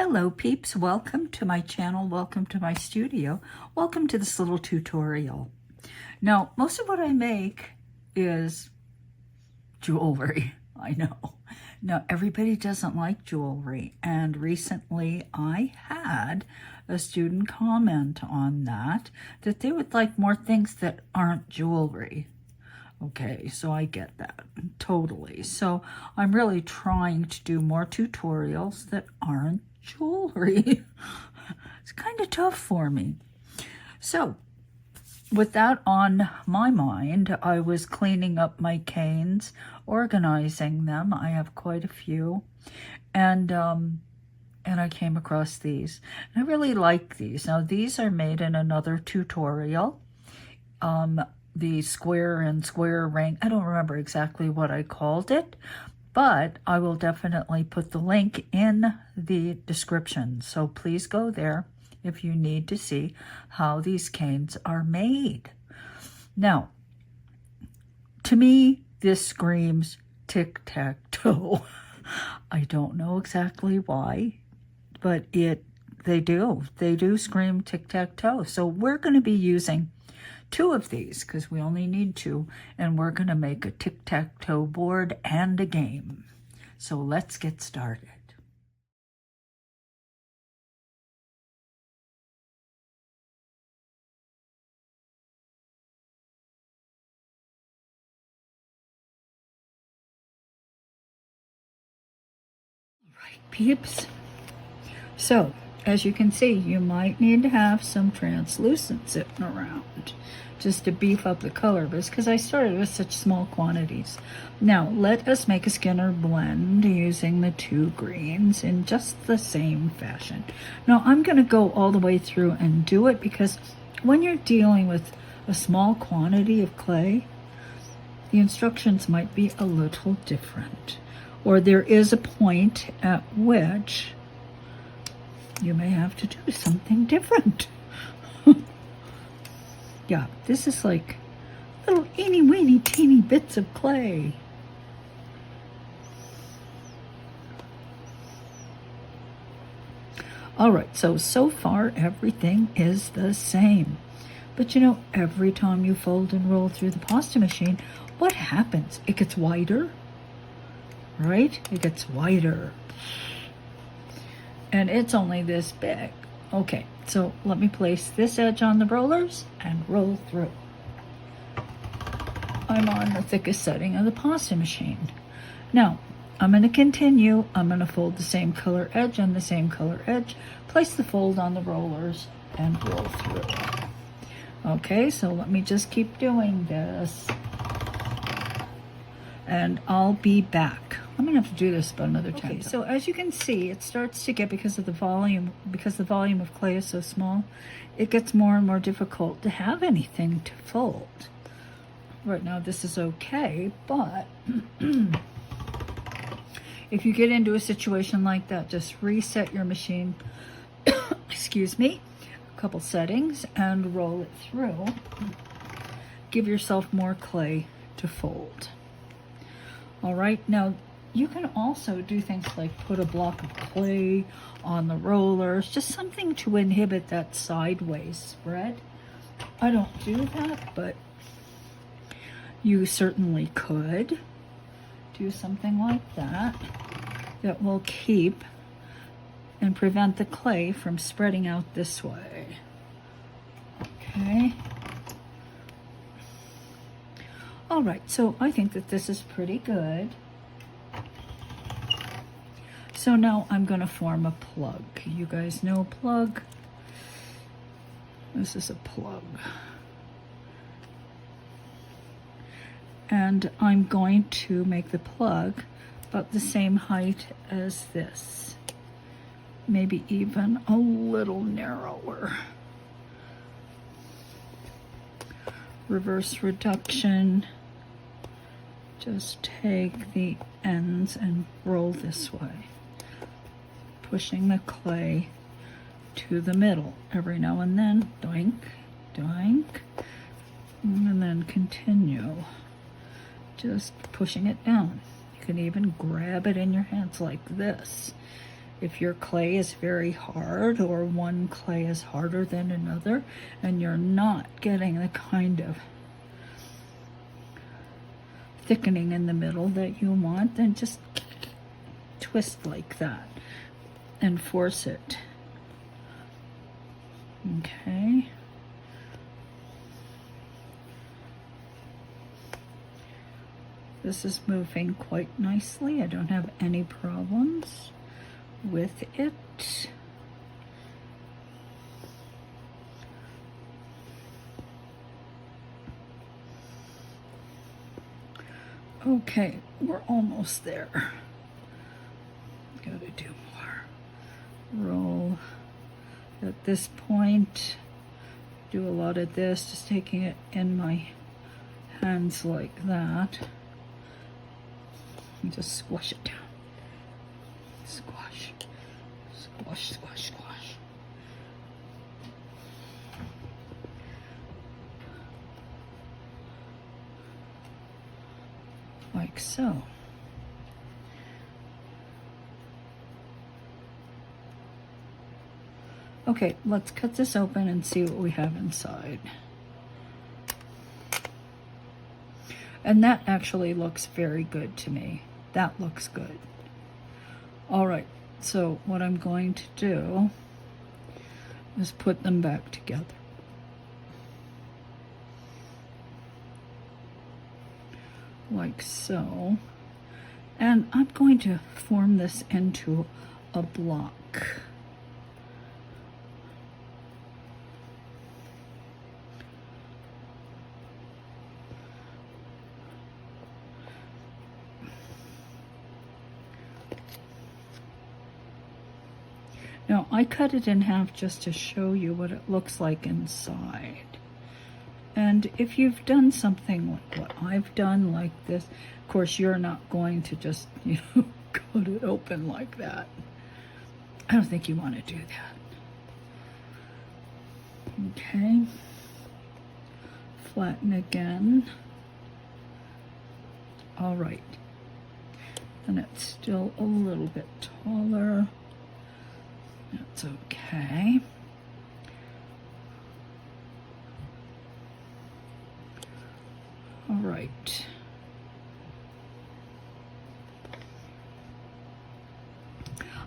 Hello peeps, welcome to my channel, welcome to my studio, welcome to this little tutorial. Now, most of what I make is jewelry, I know. Now, everybody doesn't like jewelry, and recently I had a student comment on that they would like more things that aren't jewelry. Okay, so I get that, totally. So I'm really trying to do more tutorials that aren't jewelry. It's kind of tough for me. So with that on my mind, I was cleaning up my canes, organizing them. I have quite a few, and I came across these. And I really like these. Now these are made in another tutorial. The square and square ring. I don't remember exactly what I called it, but I will definitely put the link in the description. So please go there if you need to see how these canes are made. Now, to me, this screams Tic Tac Toe. I don't know exactly why, but they do scream Tic Tac Toe. So we're going to be using 2 of these because we only need 2, and we're going to make a tic-tac-toe board and a game. So let's get started. Right, peeps. So as you can see, you might need to have some translucent sitting around just to beef up the color, because I started with such small quantities. Now let us make a Skinner blend using the 2 greens in just the same fashion. Now I'm going to go all the way through and do it, because when you're dealing with a small quantity of clay, the instructions might be a little different, or there is a point at which you may have to do something different. Yeah, this is like little eeny-weeny teeny bits of clay. All right, so far everything is the same. But you know, every time you fold and roll through the pasta machine, what happens? It gets wider, right? It gets wider. And it's only this big. Okay, so let me place this edge on the rollers and roll through. I'm on the thickest setting of the pasta machine. Now, I'm going to continue. I'm going to fold the same color edge and the same color edge, place the fold on the rollers, and roll through. Okay, so let me just keep doing this, and I'll be back. I'm gonna have to do this about another 10 times. So as you can see, it starts to get, because of the volume, because the volume of clay is so small, it gets more and more difficult to have anything to fold. Right now this is okay, but if you get into a situation like that, just reset your machine, excuse me, a couple settings, and roll it through. Give yourself more clay to fold. All right, now you can also do things like put a block of clay on the rollers, just something to inhibit that sideways spread. I don't do that, but you certainly could do something like that that will keep and prevent the clay from spreading out this way. Okay. All right, so I think that this is pretty good. So now I'm going to form a plug. You guys know a plug? This is a plug. And I'm going to make the plug about the same height as this. Maybe even a little narrower. Reverse reduction. Just take the ends and roll this way, pushing the clay to the middle every now and then. Doink, doink, and then continue, just pushing it down. You can even grab it in your hands like this if your clay is very hard or one clay is harder than another and you're not getting the kind of thickening in the middle that you want, then just twist like that and force it. Okay. This is moving quite nicely. I don't have any problems with it. Okay, we're almost there. Gotta do more. Roll at this point. Do a lot of this, just taking it in my hands like that. And just squash it down. Squash. Squash, squash, squash. Like so. Okay, let's cut this open and see what we have inside. And that actually looks very good to me. That looks good. All right, so what I'm going to do is put them back together. Like so. And I'm going to form this into a block. Now, I cut it in half just to show you what it looks like inside. And if you've done something like what I've done like this, of course, you're not going to just, cut it open like that. I don't think you want to do that. Okay. Flatten again. All right. And it's still a little bit taller. That's okay. All right.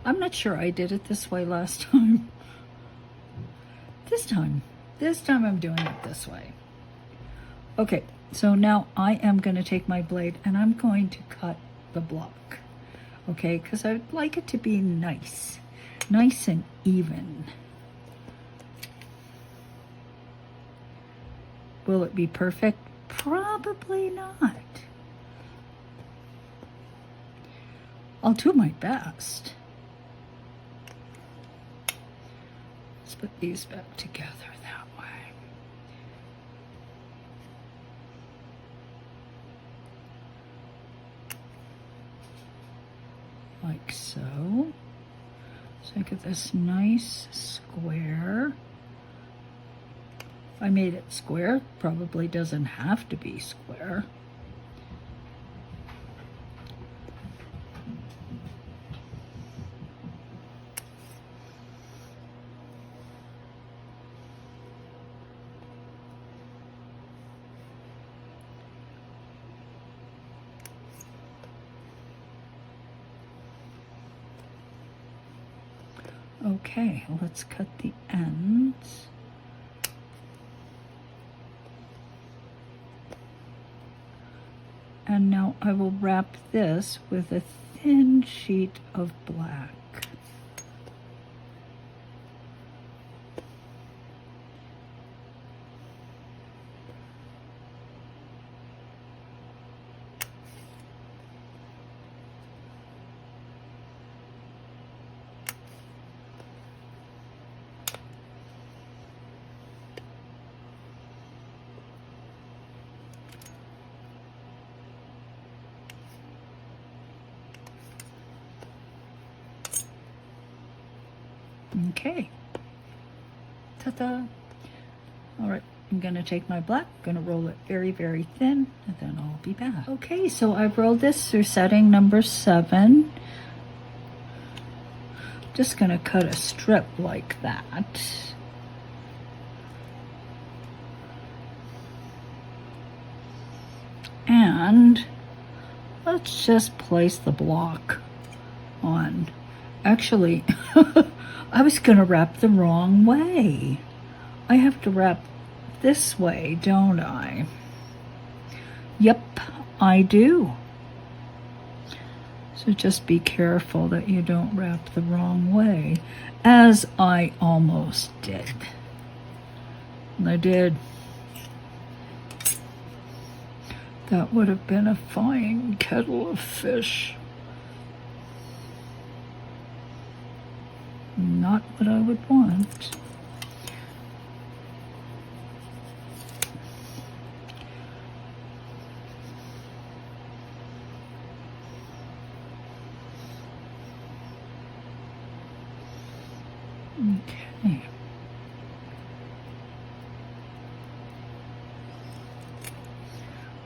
I'm not sure I did it this way last time. This time I'm doing it this way. Okay, so now I am going to take my blade and I'm going to cut the block. Okay, because I'd like it to be nice. Nice and even. Will it be perfect? Probably not. I'll do my best. Let's put these back together that way. Like so. So I get this nice square. If I made it square, it probably doesn't have to be square. Okay, let's cut the ends. And now I will wrap this with a thin sheet of black. Okay. Ta-da. All right, I'm gonna take my black, gonna roll it very, very thin, and then I'll be back. Okay, so I've rolled this through setting number 7. Just gonna cut a strip like that. And let's just place the block on. Actually, I was gonna wrap the wrong way. I have to wrap this way, don't I? Yep, I do. So just be careful that you don't wrap the wrong way, as I almost did. And I did. That would have been a fine kettle of fish. Not what I would want. Okay.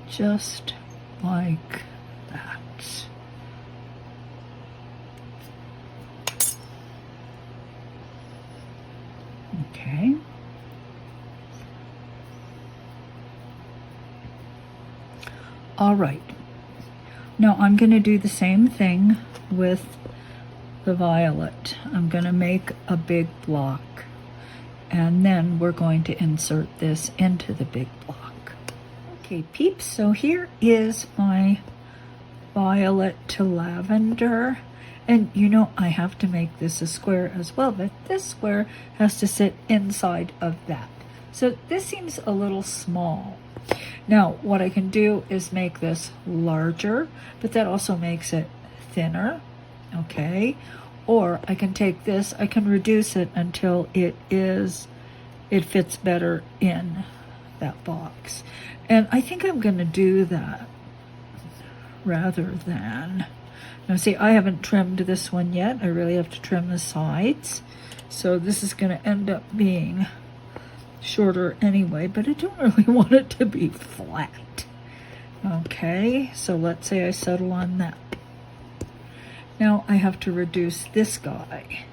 Just like that. Okay. All right. Now I'm going to do the same thing with the violet. I'm going to make a big block, and then we're going to insert this into the big block. Okay, peeps, so here is my violet to lavender. And you know, I have to make this a square as well, but this square has to sit inside of that. So this seems a little small. Now, what I can do is make this larger, but that also makes it thinner, okay? Or I can take this, I can reduce it until it fits better in that box. And I think I'm gonna do that rather than, now see, I haven't trimmed this one yet. I really have to trim the sides. So this is gonna end up being shorter anyway, but I don't really want it to be flat. Okay, so let's say I settle on that. Now I have to reduce this guy.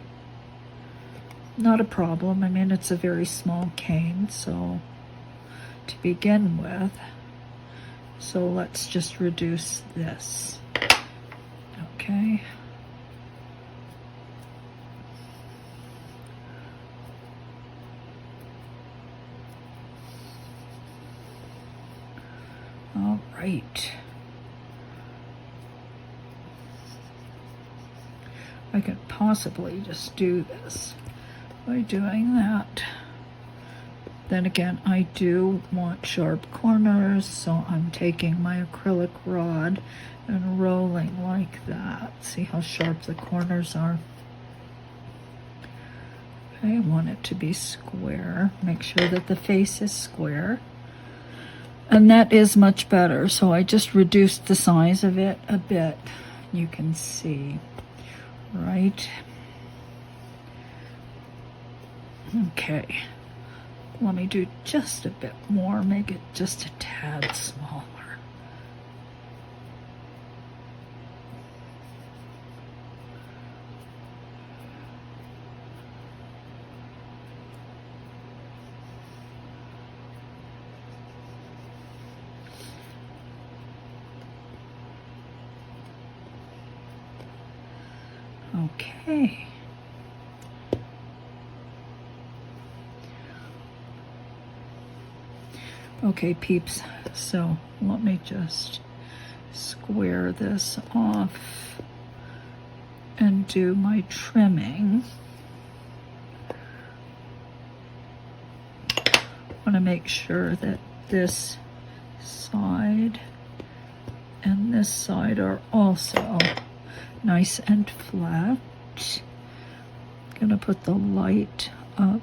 Not a problem. I mean, it's a very small cane, so to begin with. So let's just reduce this. Okay. All right. I could possibly just do this by doing that. Then again, I do want sharp corners, so I'm taking my acrylic rod and rolling like that. See how sharp the corners are? Okay, I want it to be square. Make sure that the face is square. And that is much better. So I just reduced the size of it a bit. You can see, right? Okay. Let me do just a bit more, make it just a tad smaller. Okay. Okay, peeps, so let me just square this off and do my trimming. I want to make sure that this side and this side are also nice and flat. I'm gonna put the light up,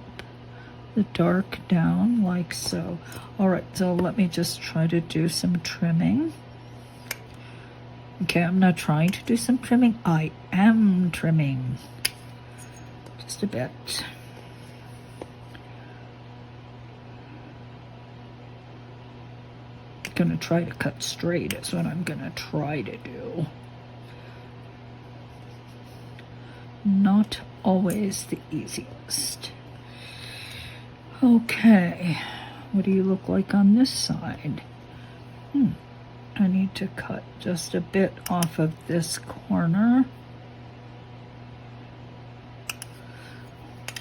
the dark down, like so. All right, so let me just try to do some trimming. Okay, I'm not trying to do some trimming. I am trimming. Just a bit. I'm gonna try to cut straight is what I'm gonna try to do. not always the easiest. Okay, what do you look like on this side? I need to cut just a bit off of this corner.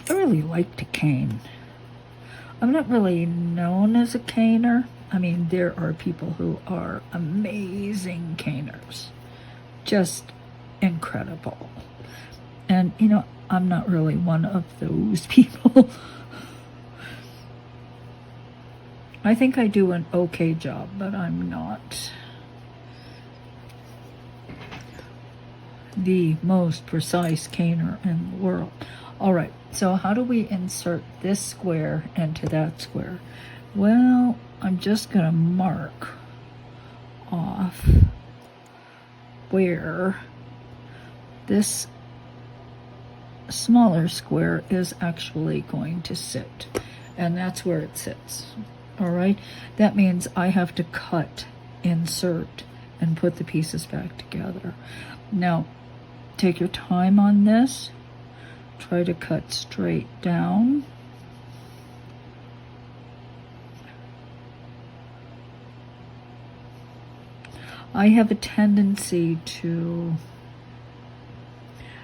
I really like to cane. I'm not really known as a caner. I mean, there are people who are amazing caners. Just incredible. And, you know, I'm not really one of those people. I think I do an okay job, but I'm not the most precise caner in the world. All right, so how do we insert this square into that square? Well, I'm just gonna mark off where this smaller square is actually going to sit, and that's where it sits. All right, that means I have to cut, insert, and put the pieces back together. Now, take your time on this. Try to cut straight down. I have a tendency to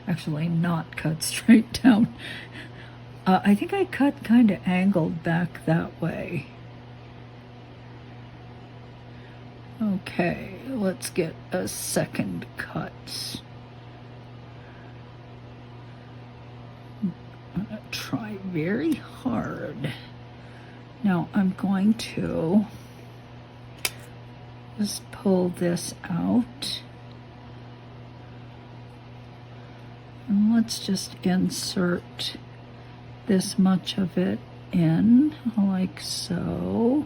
actually not cut straight down. I think I cut kind of angled back that way. Okay, let's get a second cut. I'm gonna try very hard. Now I'm going to just pull this out. And let's just insert this much of it in, like so.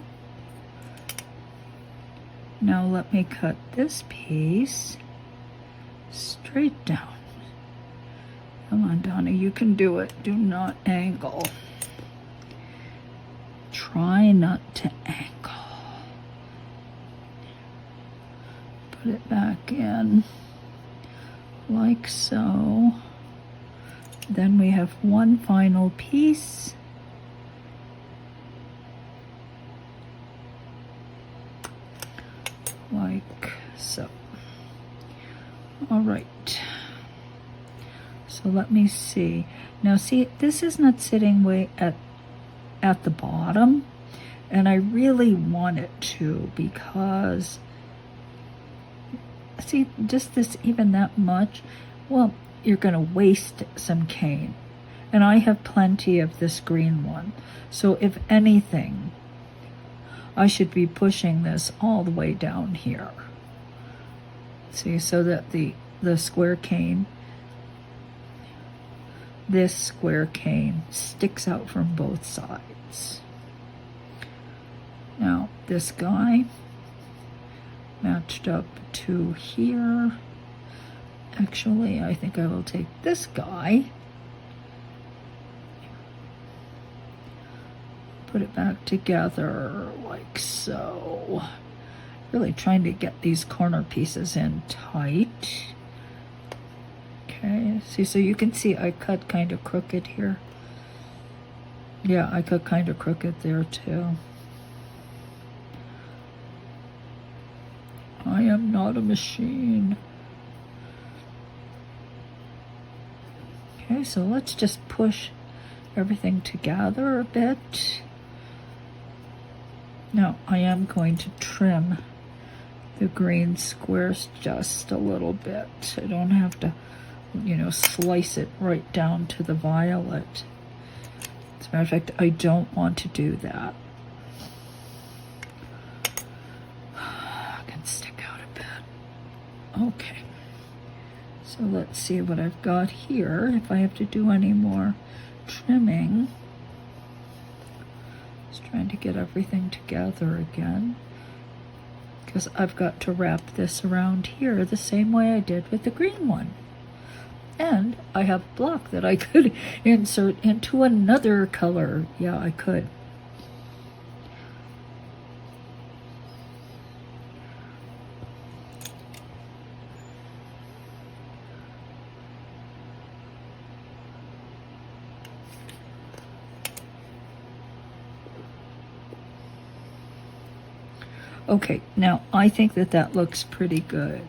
Now let me cut this piece straight down. Come on, Donna, you can do it. Do not angle. Try not to angle. Put it back in, like so. Then we have one final piece. Like so. All right. So let me see. Now see, this is not sitting way at the bottom, and I really want it to, because see, just this, even that much, well, you're gonna waste some cane. And I have plenty of this green one. So if anything, I should be pushing this all the way down here. See, so that the square cane, this square cane sticks out from both sides. Now, this guy matched up to here. Actually, I think I will take this guy, put it back together like so. Really trying to get these corner pieces in tight. Okay, see, so you can see I cut kind of crooked here. Yeah, I cut kind of crooked there too. I am not a machine. Okay, so let's just push everything together a bit. Now, I am going to trim the green squares just a little bit. I don't have to, you know, slice it right down to the violet. As a matter of fact, I don't want to do that. I can stick out a bit. Okay. So let's see what I've got here. If I have to do any more trimming. Just trying to get everything together again, because I've got to wrap this around here the same way I did with the green one. And I have a block that I could insert into another color. Yeah, I could. Okay, now I think that that looks pretty good.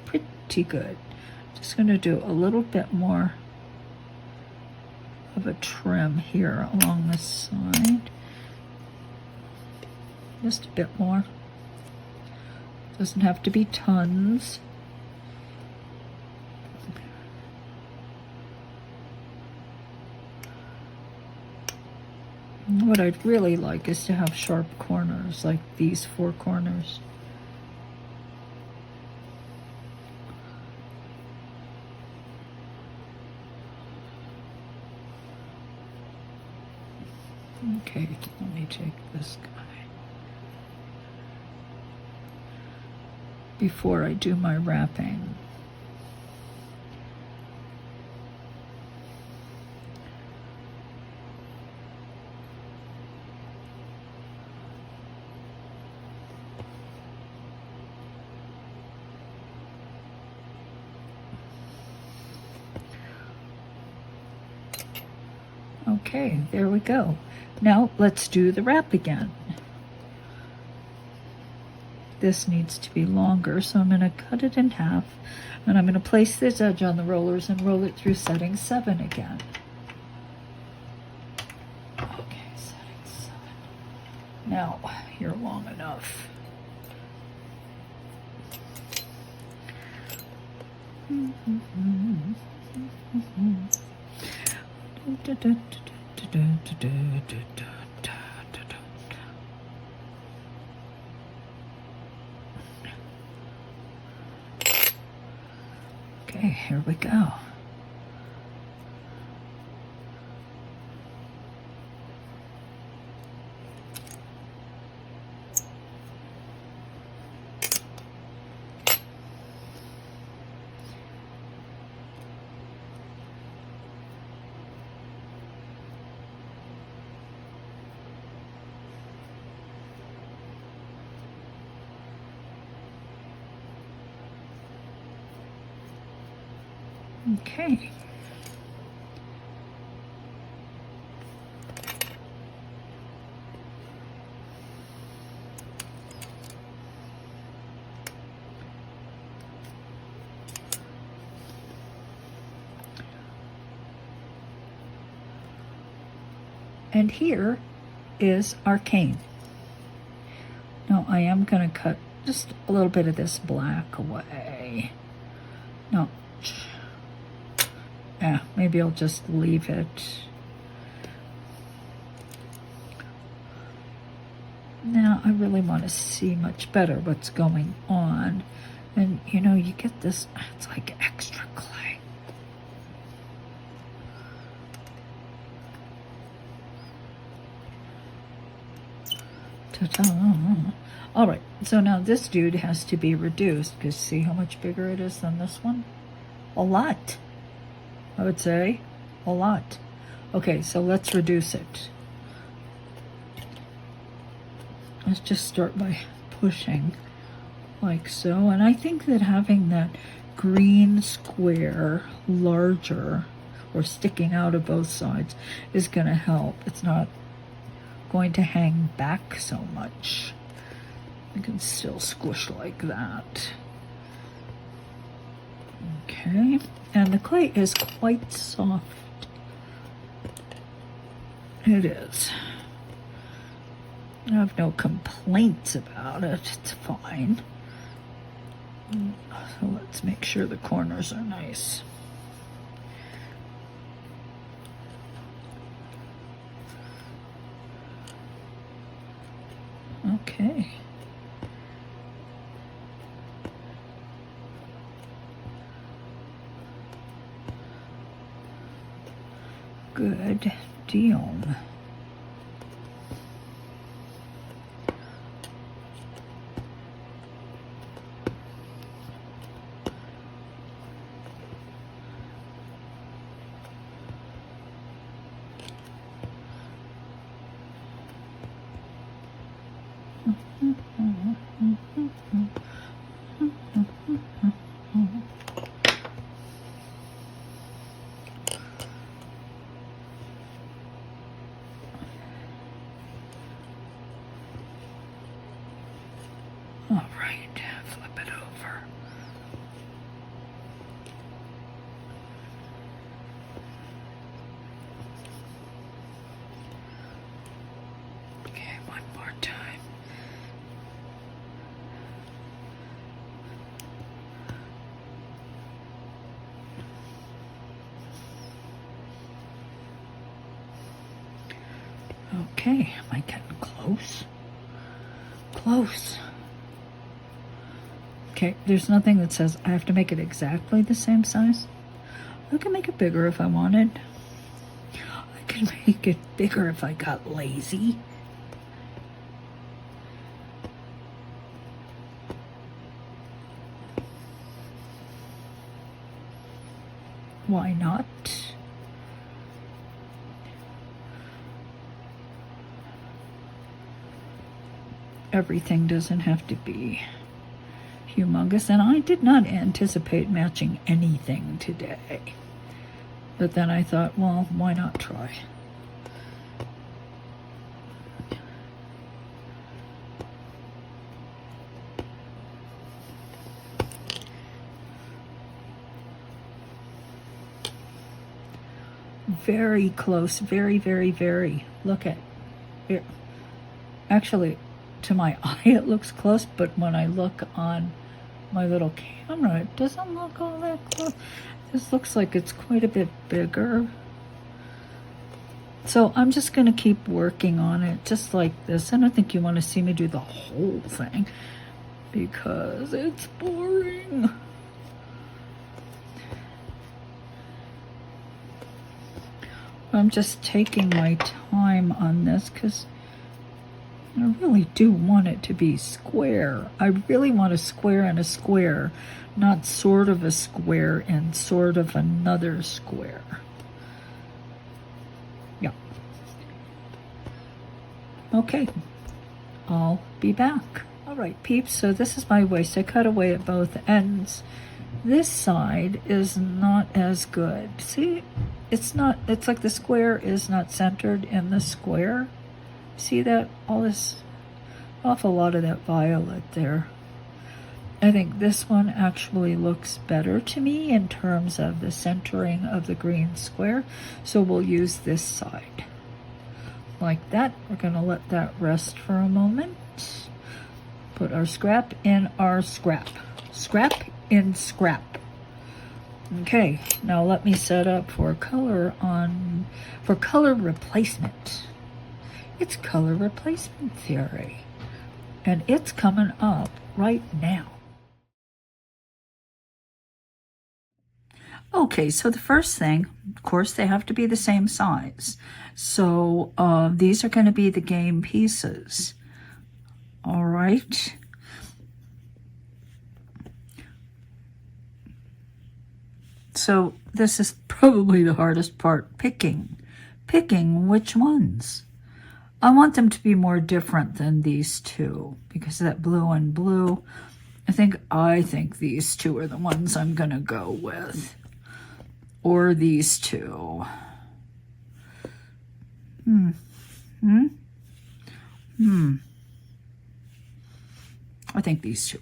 Pretty good. Just going to do a little bit more of a trim here along the side. Just a bit more. Doesn't have to be tons. What I'd really like is to have sharp corners, like these 4 corners. Okay, let me take this guy before I do my wrapping. Okay, there we go. Now let's do the wrap again. This needs to be longer, so I'm going to cut it in half, and I'm going to place this edge on the rollers and roll it through setting 7 again. Okay, setting 7. Now, you're long enough. Okay, here we go. Okay. And here is our cane. Now I am going to cut just a little bit of this black away. No. Yeah, maybe I'll just leave it. Now I really want to see much better what's going on. And you know, you get this, it's like extra clay. Ta-da. All right, so now this dude has to be reduced, because see how much bigger it is than this one? A lot. I would say a lot. Okay, so let's reduce it. Let's just start by pushing like so. And I think that having that green square larger or sticking out of both sides is going to help. It's not going to hang back so much. You can still squish like that. Okay, and the clay is quite soft. It is. I have no complaints about it. It's fine. So let's make sure the corners are nice. Okay. Good deal. Okay, am I getting close? Close. Okay, there's nothing that says I have to make it exactly the same size. I can make it bigger if I wanted. I can make it bigger if I got lazy. Why not? Everything doesn't have to be humongous, and I did not anticipate matching anything today. But then I thought, well, why not try? Very close, very, very, very. Look at it. Actually, to my eye it looks close, but when I look on my little camera, it doesn't look all that close. This looks like it's quite a bit bigger. So I'm just going to keep working on it just like this. I don't think you want to see me do the whole thing because it's boring. I'm just taking my time on this because I really do want it to be square. I really want a square and a square, not sort of a square and sort of another square. Yeah. Okay. I'll be back. All right, peeps, so this is my waist. I cut away at both ends. This side is not as good. See, it's like the square is not centered in the square. See that? All this, awful lot of that violet there. I think this one actually looks better to me in terms of the centering of the green square. So we'll use this side. Like that. We're going to let that rest for a moment. Put our scrap in our scrap. Scrap in scrap. Okay, now let me set up for color replacement. It's color replacement theory, and it's coming up right now. Okay, so the first thing, of course, they have to be the same size. So these are going to be the game pieces. All right. So this is probably the hardest part, picking which ones. I want them to be more different than these two because of that blue and blue. I think these two are the ones I'm gonna go with, or these two. I think these two.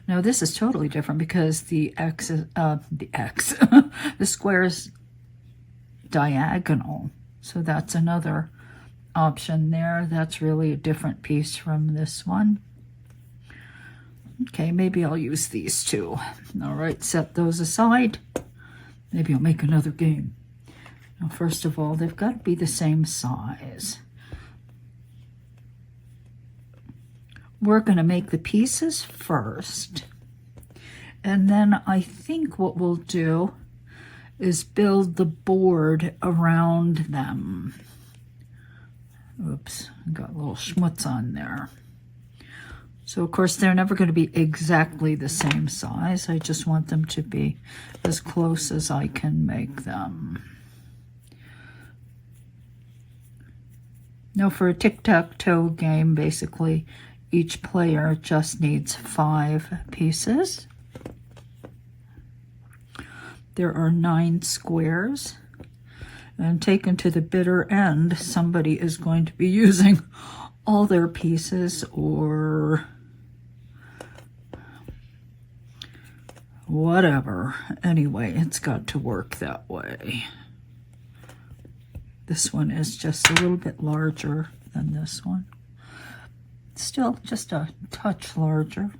Now this is totally different because the the square is diagonal. So that's another option there. That's really a different piece from this one. Okay, maybe I'll use these two. All right, set those aside. Maybe I'll make another game. Now, first of all, they've got to be the same size. We're going to make the pieces first, and then I think what we'll do is build the board around them. Oops, I got a little schmutz on there. So of course they're never going to be exactly the same size. I just want them to be as close as I can make them. Now for a tic-tac-toe game, basically each player just needs 5 pieces. There are 9 squares, and taken to the bitter end, somebody is going to be using all their pieces or whatever. Anyway, it's got to work that way. This one is just a little bit larger than this one. Still just a touch larger.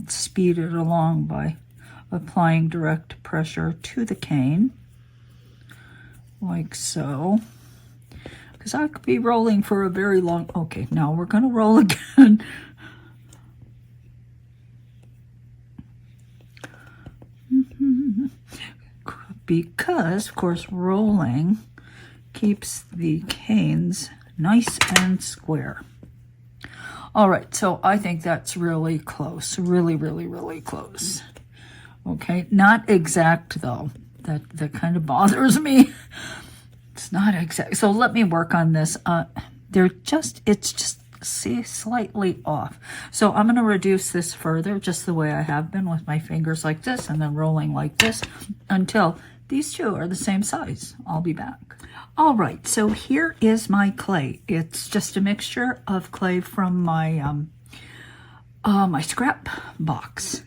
Speed it along by applying direct pressure to the cane. like so. Because I could be rolling for a very long, okay, now we're gonna roll again. Because, of course, rolling keeps the canes nice and square. All right, so I think that's really close, really, really, really close. Okay, not exact though. That kind of bothers me. It's not exact. So let me work on this. It's just see slightly off. So I'm going to reduce this further, just the way I have been with my fingers like this, and then rolling like this until these two are the same size. I'll be back. All right, so here is my clay. It's just a mixture of clay from my my scrap box.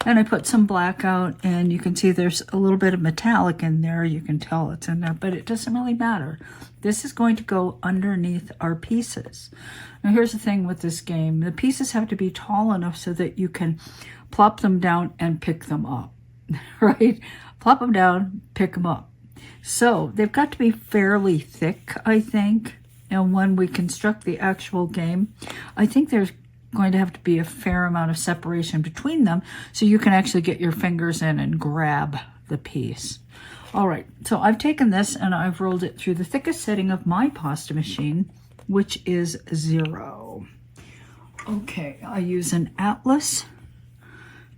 And I put some black out, and you can see there's a little bit of metallic in there. You can tell it's in there, but it doesn't really matter. This is going to go underneath our pieces. Now here's the thing with this game. The pieces have to be tall enough so that you can plop them down and pick them up, right? Plop them down, pick them up. So they've got to be fairly thick, I think. And when we construct the actual game, I think there's going to have to be a fair amount of separation between them so you can actually get your fingers in and grab the piece. All right, so I've taken this and I've rolled it through the thickest setting of my pasta machine, which is 0. Okay, I use an Atlas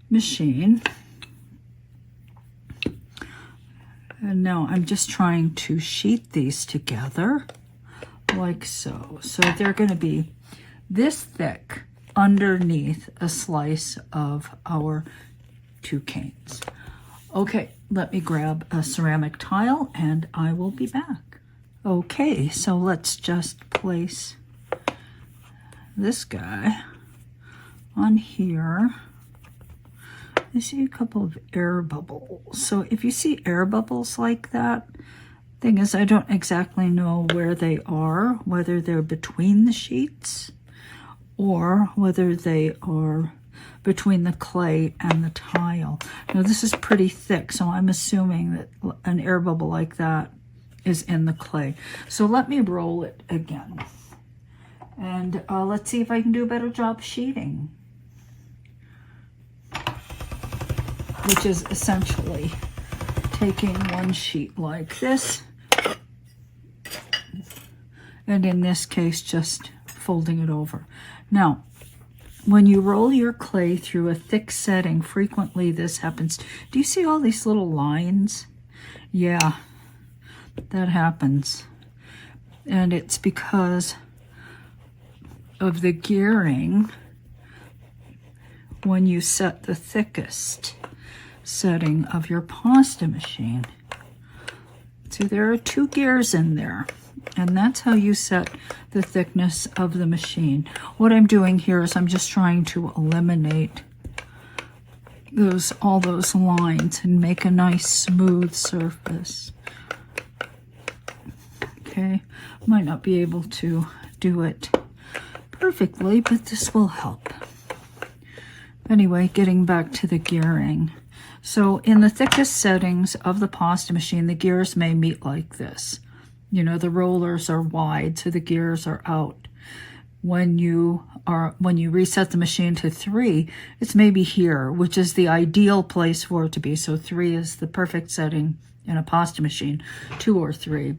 machine. And now I'm just trying to sheet these together like so. So they're going to be this thick underneath a slice of our two canes. Okay, let me grab a ceramic tile and I will be back. Okay, so let's just place this guy on here. I see a couple of air bubbles. So if you see air bubbles like that, thing is I don't exactly know where they are, whether they're between the sheets or whether they are between the clay and the tile. Now this is pretty thick, so I'm assuming that an air bubble like that is in the clay. So let me roll it again. And let's see if I can do a better job sheeting. Which is essentially taking one sheet like this, and in this case, just folding it over. Now, when you roll your clay through a thick setting, frequently this happens. Do you see all these little lines? Yeah, that happens. And it's because of the gearing when you set the thickest setting of your pasta machine. So there are 2 gears in there, and that's how you set the thickness of the machine. What I'm doing here is I'm just trying to eliminate all those lines and make a nice smooth surface. Okay, might not be able to do it perfectly, but this will help. Anyway, getting back to the gearing. So in the thickest settings of the pasta machine, the gears may meet like this. You know, the rollers are wide, so the gears are out. When you reset the machine to 3, it's maybe here, which is the ideal place for it to be. So 3 is the perfect setting in a pasta machine, 2 or 3.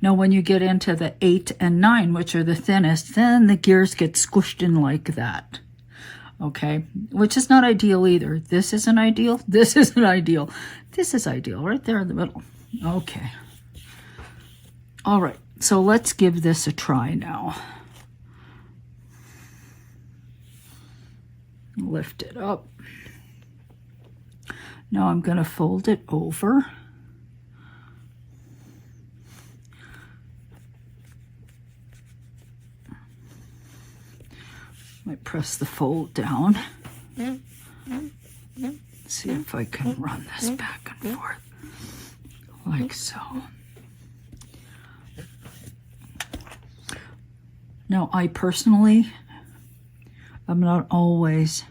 Now, when you get into the 8 and 9, which are the thinnest, then the gears get squished in like that. Okay, which is not ideal either. This isn't ideal. This isn't ideal. This is ideal right there in the middle. Okay. All right, so let's give this a try now. Lift it up. Now I'm going to fold it over. Might press the fold down. See if I can run this back and forth like so. Now, I personally am not always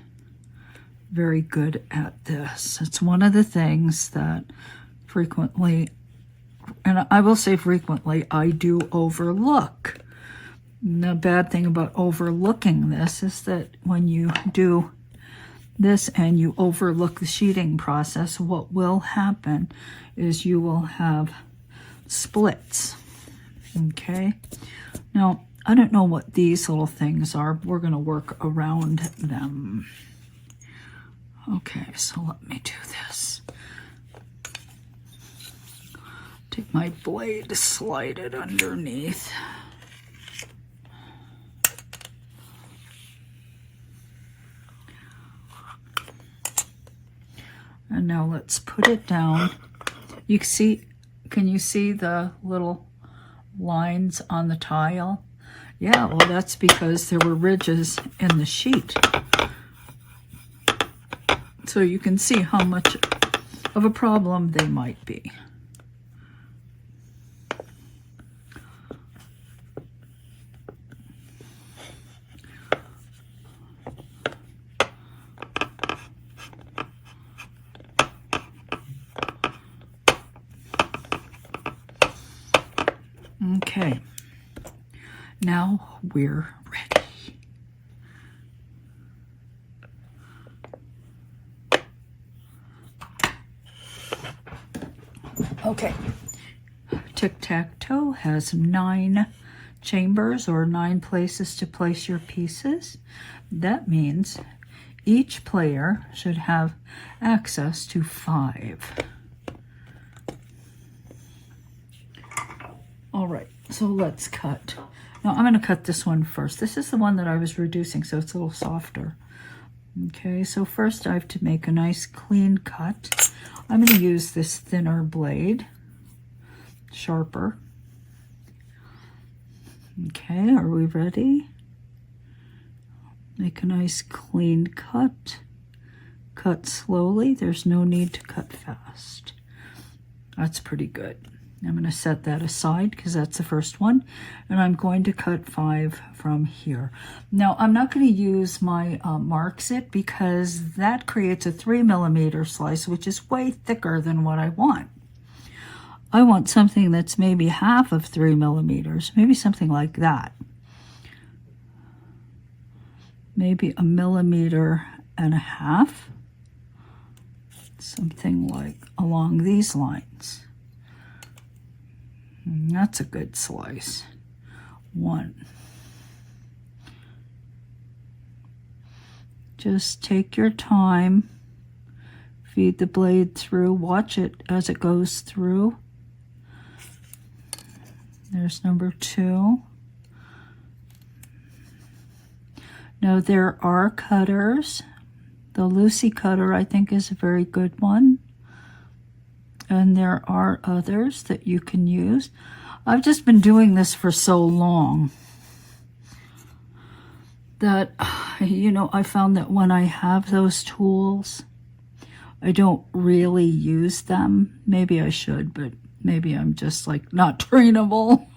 very good at this. It's one of the things that frequently and I will say frequently, I do overlook. And the bad thing about overlooking this is that when you do this and you overlook the sheeting process, what will happen is you will have splits. Okay, now I don't know what these little things are. We're going to work around them. Okay, so let me do this. Take my blade, slide it underneath. And now let's put it down. You see, can you see the little lines on the tile? Yeah, well, that's because there were ridges in the sheet. So you can see how much of a problem they might be. Okay, now we're ready. Okay, Tic Tac Toe has 9 chambers or 9 places to place your pieces. That means each player should have access to 5. All right, so let's cut. Now I'm going to cut this one first. This is the one that I was reducing, so it's a little softer. Okay, so first I have to make a nice clean cut. I'm going to use this thinner blade, sharper. Okay, are we ready? Make a nice clean cut. Cut slowly. There's no need to cut fast. That's pretty good. I'm going to set that aside because that's the first one, and I'm going to cut 5 from here. Now I'm not going to use my Marks It because that creates a 3mm slice, which is way thicker than what I want. I want something that's maybe half of 3mm, maybe something like that. Maybe 1.5 millimeters, something like along these lines. That's a good slice. 1. Just take your time. Feed the blade through. Watch it as it goes through. There's number 2. Now there are cutters. The Lucy cutter I think is a very good one. And there are others that you can use. I've just been doing this for so long that, you know, I found that when I have those tools, I don't really use them. Maybe I should, but maybe I'm just like not trainable.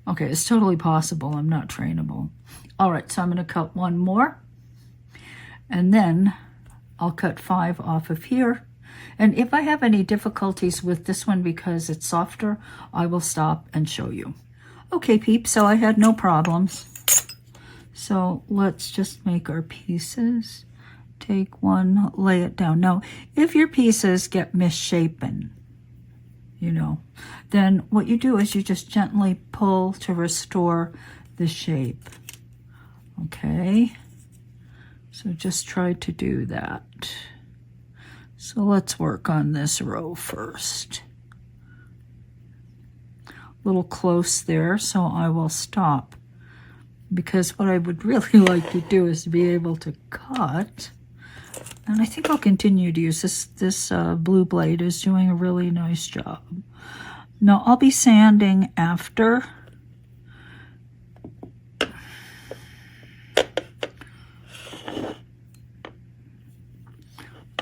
Okay, it's totally possible I'm not trainable. All right, so I'm going to cut 1 more, and then I'll cut 5 off of here. And if I have any difficulties with this one because it's softer, I will stop and show you. Okay, peeps, so I had no problems. So let's just make our pieces. Take one, lay it down. Now, if your pieces get misshapen, you know, then what you do is you just gently pull to restore the shape. Okay? So just try to do that. So let's work on this row first. A little close there, so I will stop. Because what I would really like to do is to be able to cut. And I think I'll continue to use this blue blade is doing a really nice job. Now I'll be sanding after.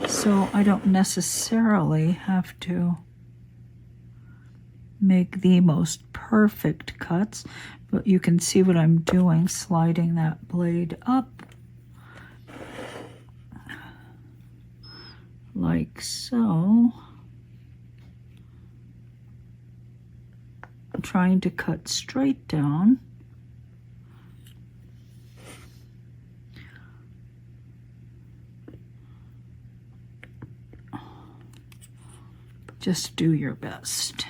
So I don't necessarily have to make the most perfect cuts, but you can see what I'm doing, sliding that blade up like so. trying to cut straight down. Just do your best.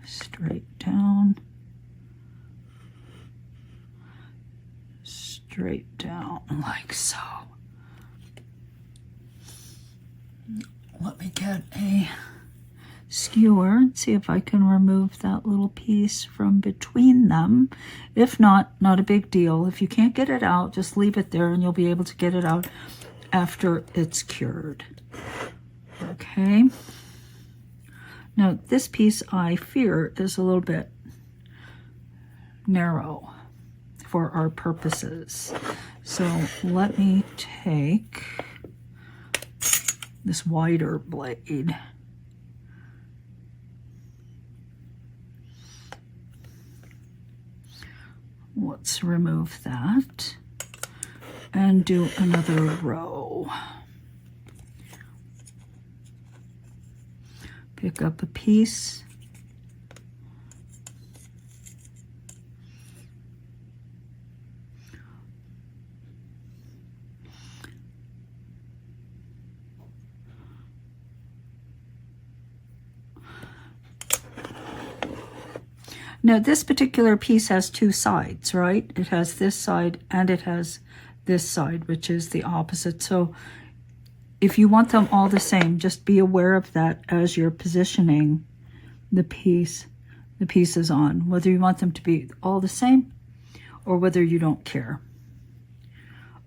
Straight down. Straight down, like so. Let me get a skewer and see if I can remove that little piece from between them. If not, not a big deal. If you can't get it out, just leave it there and you'll be able to get it out after it's cured. Okay. Now this piece, I fear, is a little bit narrow for our purposes. So let me take this wider blade. Let's remove that and do another row. Pick up a piece. Now this particular piece has two sides, right? It has this side and it has this side, which is the opposite. So if you want them all the same, just be aware of that as you're positioning the pieces on, whether you want them to be all the same or whether you don't care.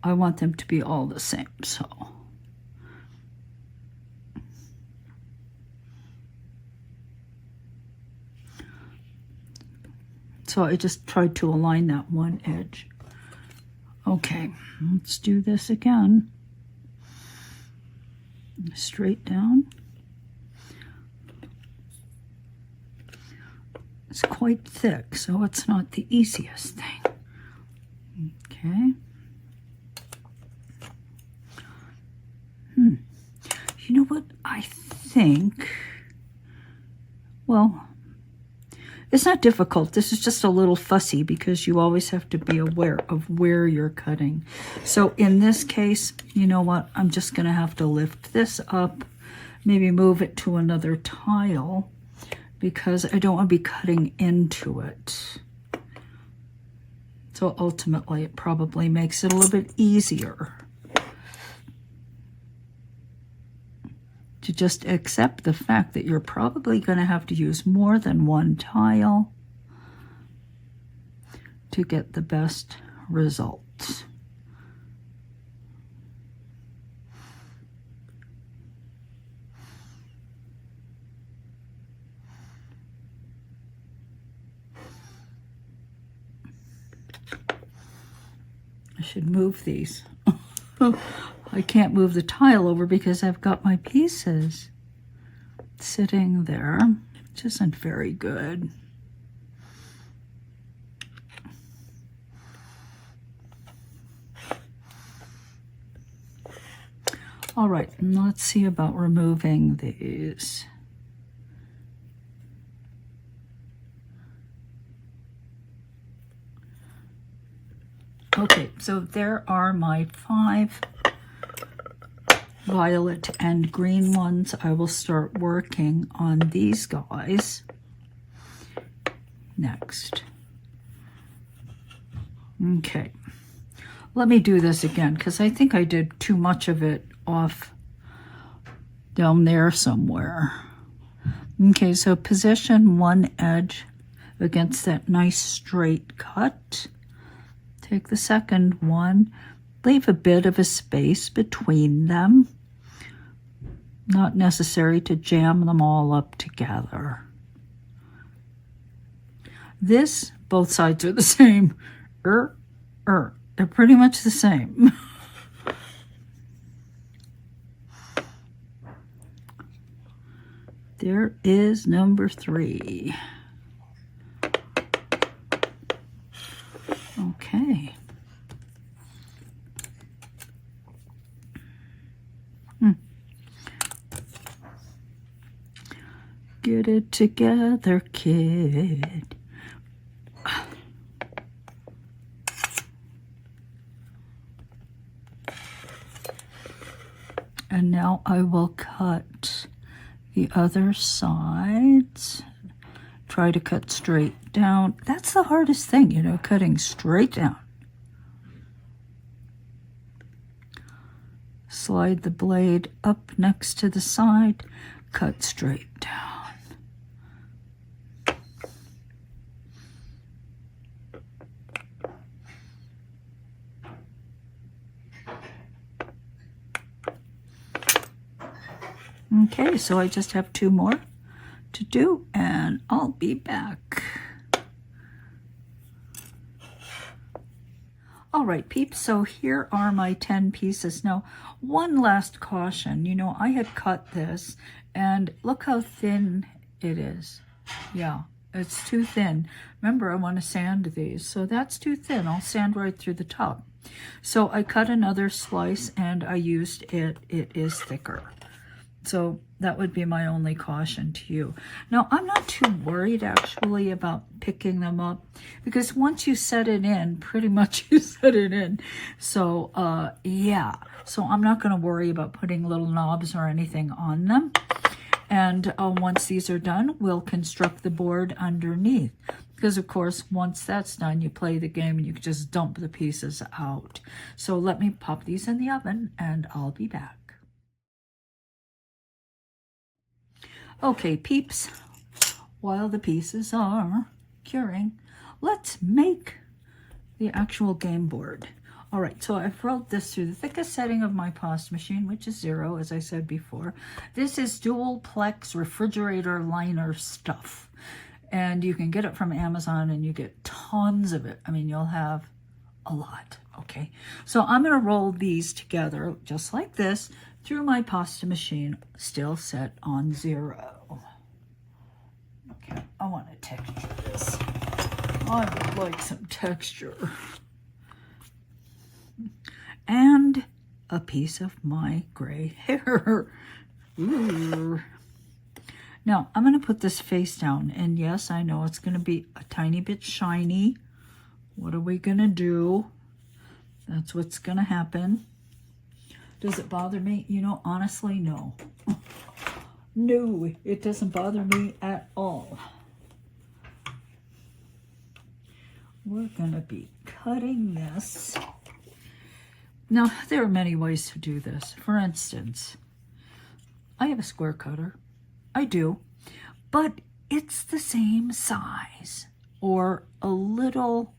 I want them to be all the same, so. So I just tried to align that one edge. Okay, let's do this again. Straight down. It's quite thick, so it's not the easiest thing. Okay. You know what? I think, well, it's not difficult. This is just a little fussy because you always have to be aware of where you're cutting. So in this case, you know what? I'm just going to have to lift this up, maybe move it to another tile because I don't want to be cutting into it. So ultimately, it probably makes it a little bit easier to just accept the fact that you're probably going to have to use more than one tile to get the best result. I should move these. I can't move the tile over because I've got my pieces sitting there, which isn't very good. All right, let's see about removing these. Okay, so there are my 5 violet and green ones. I will start working on these guys next. Okay, let me do this again because I think I did too much of it off down there somewhere. Okay, so position one edge against that nice straight cut. Take the second one, leave a bit of a space between them. Not necessary to jam them all up together. This, both sides are the same. They're pretty much the same. There is number 3. Okay. Get it together, kid. And now I will cut the other sides. Try to cut straight down. That's the hardest thing, you know, cutting straight down. Slide the blade up next to the side, cut straight down. Okay, so I just have 2 more to do, and I'll be back. All right, peeps, so here are my 10 pieces. Now, one last caution. You know, I had cut this, and look how thin it is. Yeah, it's too thin. Remember, I want to sand these, so that's too thin. I'll sand right through the top. So I cut another slice, and I used it. It is thicker. So that would be my only caution to you. Now, I'm not too worried actually about picking them up, because once you set it in, pretty much you set it in. So yeah, so I'm not going to worry about putting little knobs or anything on them. And once these are done, we'll construct the board underneath. Because of course, once that's done, you play the game and you can just dump the pieces out. So let me pop these in the oven and I'll be back. Okay, peeps, while the pieces are curing, let's make the actual game board. All right, so I've rolled this through the thickest setting of my pasta machine, which is 0, as I said before. This is dual plex refrigerator liner stuff, and you can get it from Amazon, and you get tons of it. I mean, you'll have a lot, okay? So I'm gonna roll these together, just like this, through my pasta machine, still set on 0. Okay, I want to texture this. I would like some texture. And a piece of my gray hair. Ooh. Now, I'm going to put this face down. And yes, I know it's going to be a tiny bit shiny. What are we going to do? That's what's going to happen. Does it bother me? You know, honestly, no. No, it doesn't bother me at all. We're going to be cutting this. Now, there are many ways to do this. For instance, I have a square cutter. I do. But it's the same size or a little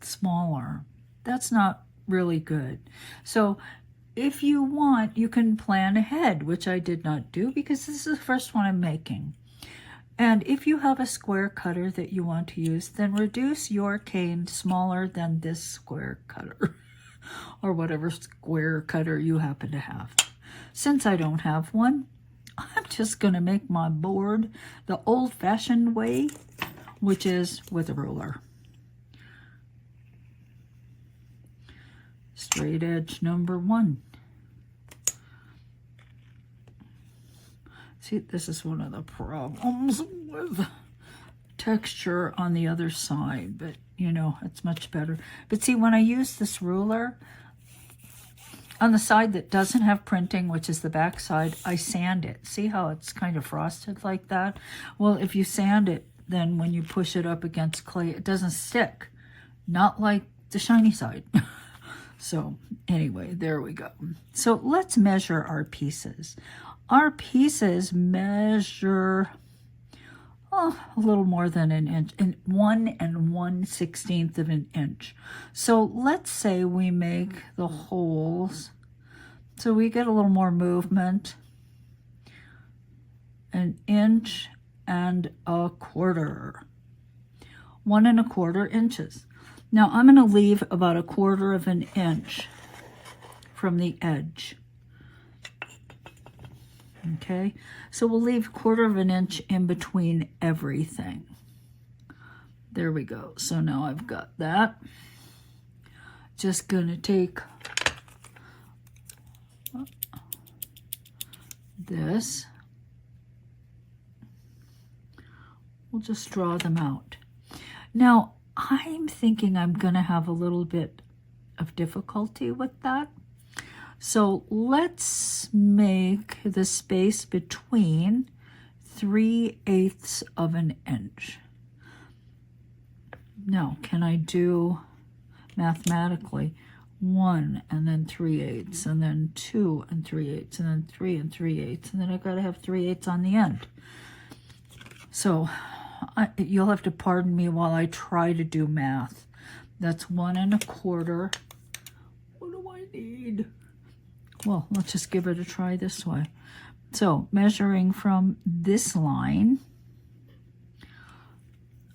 smaller. That's not really good. So if you want, you can plan ahead, which I did not do because this is the first one I'm making. And if you have a square cutter that you want to use, then reduce your cane smaller than this square cutter or whatever square cutter you happen to have. Since I don't have one, I'm just going to make my board the old-fashioned way, which is with a ruler. Straight edge number 1. See, this is one of the problems with texture on the other side, but you know, it's much better. But see, when I use this ruler, on the side that doesn't have printing, which is the back side, I sand it. See how it's kind of frosted like that? Well, if you sand it, then when you push it up against clay, it doesn't stick. Not like the shiny side. So anyway, there we go. So let's measure our pieces. Our pieces measure a little more than an inch, and 1 1/16 of an inch. So let's say we make the holes so we get a little more movement. 1 1/4 inches. 1 1/4 inches. Now I'm going to leave about 1/4 of an inch from the edge. Okay, so we'll leave 1/4 of an inch in between everything. There we go. So now I've got that. Just gonna take this We'll just draw them out. Now, I'm thinking I'm going to have a little bit of difficulty with that. So let's make the space between 3/8 of an inch. Now, can I do mathematically 1 and then 3/8 and then 2 and 3/8 and then 3 and 3/8 and then I've got to have 3/8 on the end. So you'll have to pardon me while I try to do math. That's 1 1/4. What do I need? Well, let's just give it a try this way. So measuring from this line,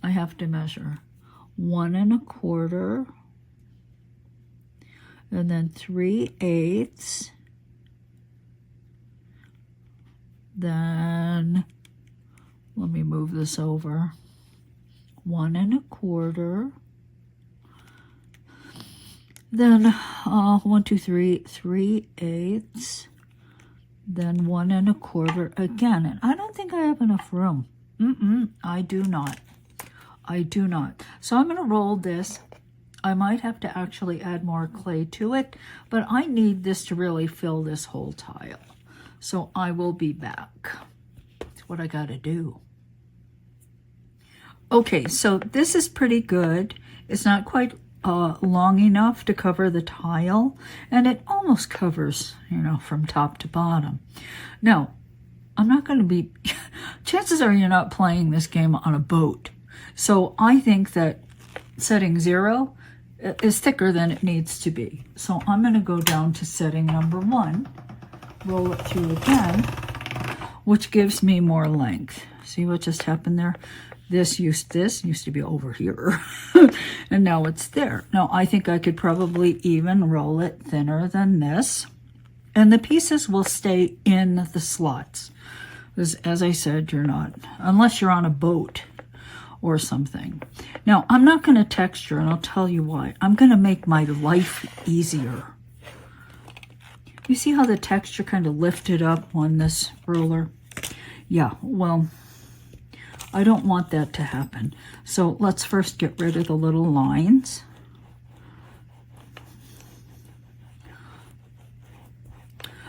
I have to measure 1 1/4 and then 3/8. Then let me move this over. 1 1/4. Then 1, 2, 3, 3/8. Then 1 1/4 again. And I don't think I have enough room. I do not. I do not. So I'm going to roll this. I might have to actually add more clay to it, but I need this to really fill this whole tile. So I will be back. That's what I got to do. Okay, so this is pretty good. It's not quite long enough to cover the tile, and it almost covers, you know, from top to bottom. Now, I'm not going to be, chances are you're not playing this game on a boat. So I think that setting 0 is thicker than it needs to be. So I'm going to go down to setting number 1, roll it through again, which gives me more length. See what just happened there? This used to be over here, and now it's there. Now, I think I could probably even roll it thinner than this, and the pieces will stay in the slots. Because, as I said, you're not, unless you're on a boat or something. Now, I'm not going to texture, and I'll tell you why. I'm going to make my life easier. You see how the texture kind of lifted up on this ruler? Yeah, well, I don't want that to happen. So let's first get rid of the little lines.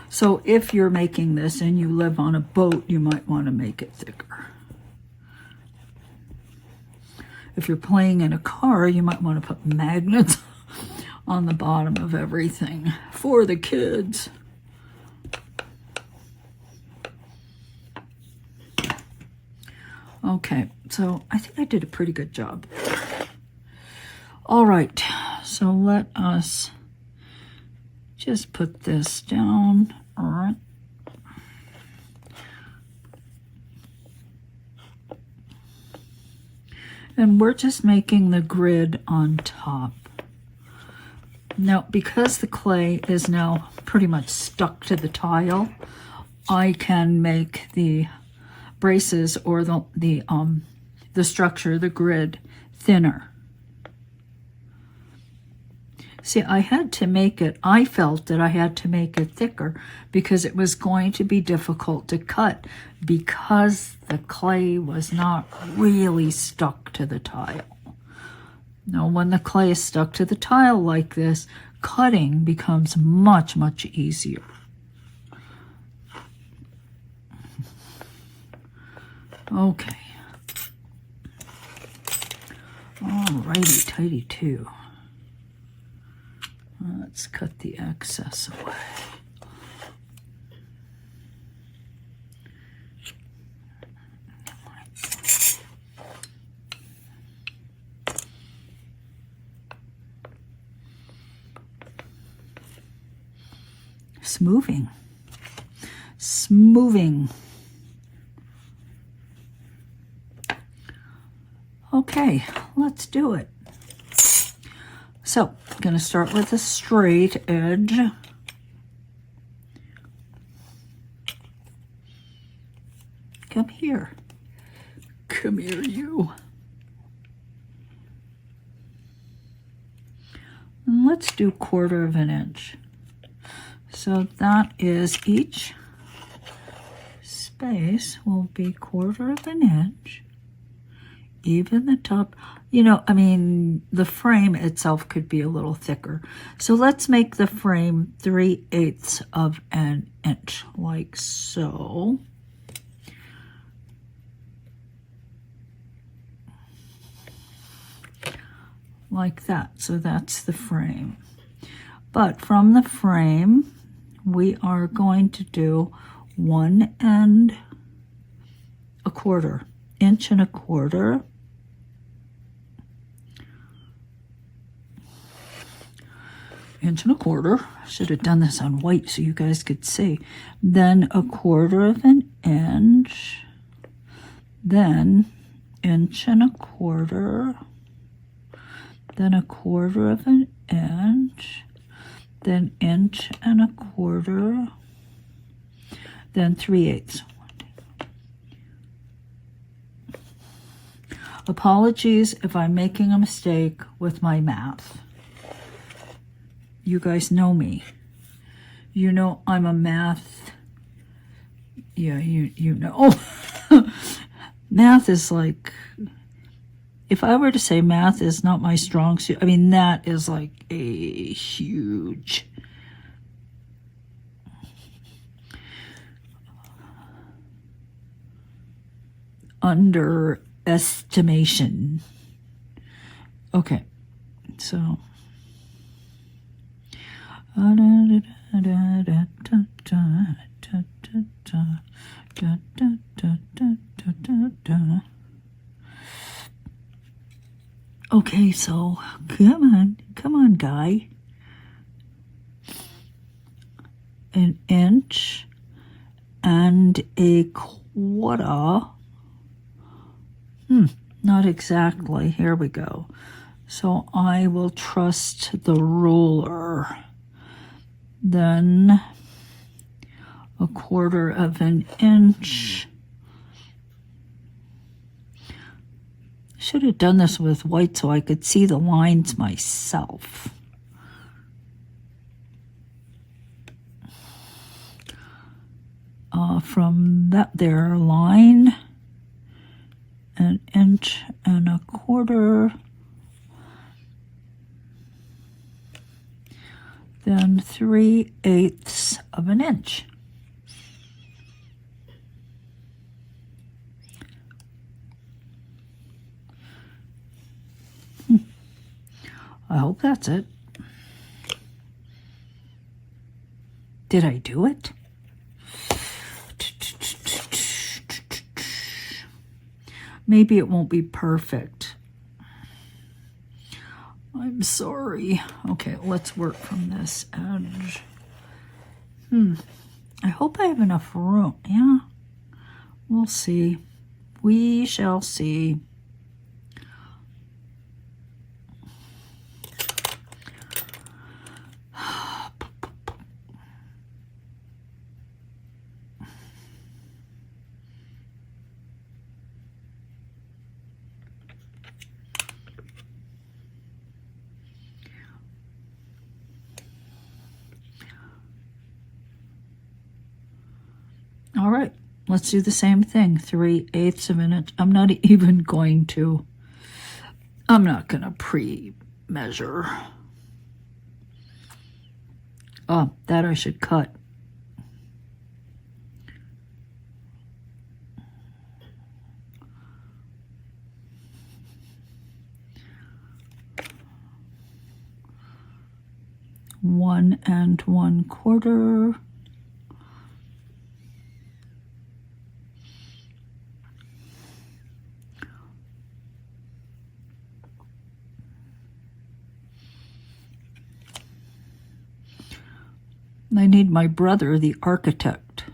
So if you're making this and you live on a boat, you might want to make it thicker. If you're playing in a car, you might want to put magnets on the bottom of everything for the kids. Okay, so I think I did a pretty good job. All right, so let us just put this down. All right. And we're just making the grid on top. Now, because the clay is now pretty much stuck to the tile, I can make the braces or the structure, the grid, thinner. See, I had to make it, I felt that I had to make it thicker because it was going to be difficult to cut because the clay was not really stuck to the tile. Now, when the clay is stuck to the tile like this, cutting becomes much, much easier. Okay. Alrighty, tighty too. Let's cut the excess away. Smoothing. Smoothing. Okay, let's do it. So, I'm going to start with a straight edge. Come here. Come here, you. And let's do 1/4 of an inch. So that is each space will be 1/4 of an inch. even the top. You know, I mean, the frame itself could be a little thicker. So let's make the frame 3/8 of an inch, like so. Like that. So that's the frame. But from the frame, we are going to do 1 and a quarter, inch and a quarter. Inch and a quarter. Should have done this on white so you guys could see. Then a quarter of an inch. Then inch and a quarter. Then a quarter of an inch. Then inch and a quarter. Then 3/8. Apologies if I'm making a mistake with my math. You guys know me. You know I'm a math. Yeah, you know. Math is like, if I were to say math is not my strong suit, I mean, that is like a huge underestimation. Okay, so okay, so come on, guy. An inch and a quarter. Not exactly. Here we go. So I will trust the ruler. Then a quarter of an inch. Should have done this with white so I could see the lines myself. From that there line, an inch and a quarter. Then 3/8 of an inch. I hope that's it. Did I do it? Maybe it won't be perfect. I'm sorry. Okay, let's work from this edge. I hope I have enough room. Yeah, we'll see. We shall see. All right, let's do the same thing. 3/8 of an inch. I'm not going to pre-measure. Oh, that I should cut. One and 1/4. I need my brother, the architect.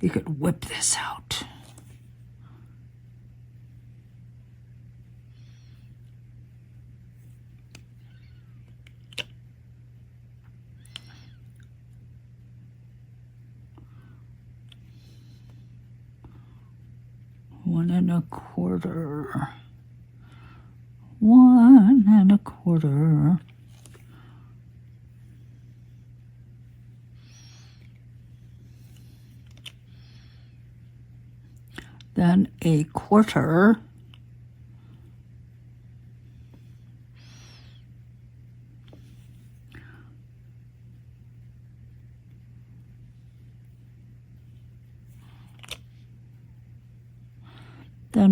He could whip this out. One and a quarter. 1 1/4. Then a quarter.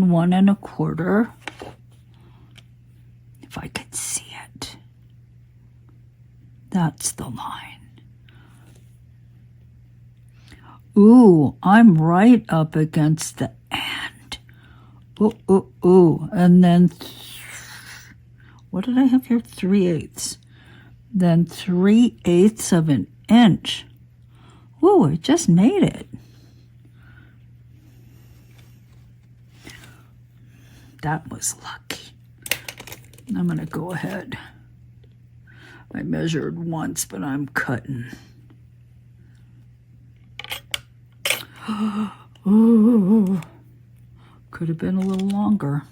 and 1 1/4. If I could see it. That's the line. Ooh, I'm right up against the end. Ooh, ooh, ooh. And then, what did I have here? 3/8. Then 3/8 of an inch. Ooh, I just made it. That was lucky. I'm going to go ahead. I measured once, but I'm cutting. Ooh, could have been a little longer.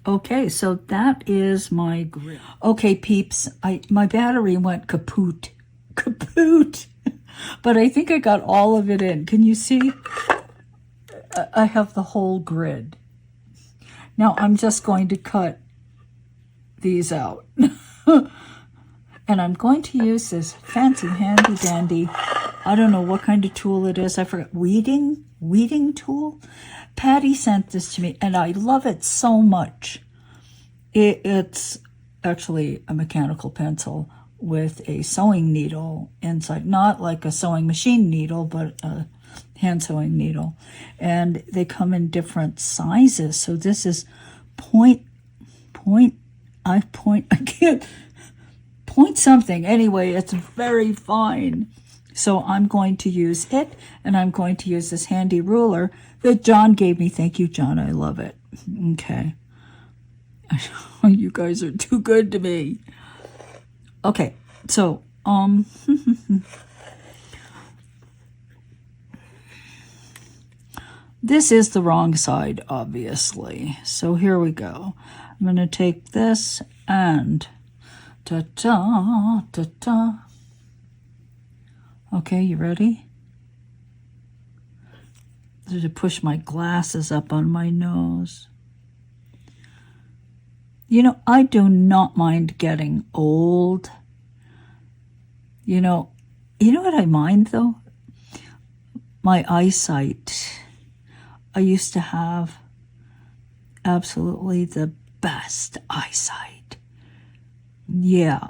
Okay, so that is my grid. Okay, peeps, my battery went kaput. Kaput. But I think I got all of it in. Can you see? I have the whole grid. Now I'm just going to cut these out. And I'm going to use this fancy handy dandy, I don't know what kind of tool it is. I forgot, weeding tool? Patty sent this to me and I love it so much. It's actually a mechanical pencil with a sewing needle inside, not like a sewing machine needle, but a hand sewing needle. And they come in different sizes. So this is point something. Anyway, it's very fine. So I'm going to use it, and I'm going to use this handy ruler that John gave me. Thank you, John. I love it. Okay. You guys are too good to me. Okay, so, this is the wrong side, obviously. So here we go. I'm going to take this and ta-ta, ta-ta. Okay, you ready? To push my glasses up on my nose. You know, I do not mind getting old. You know what I mind though? My eyesight. I used to have absolutely the best eyesight. Yeah.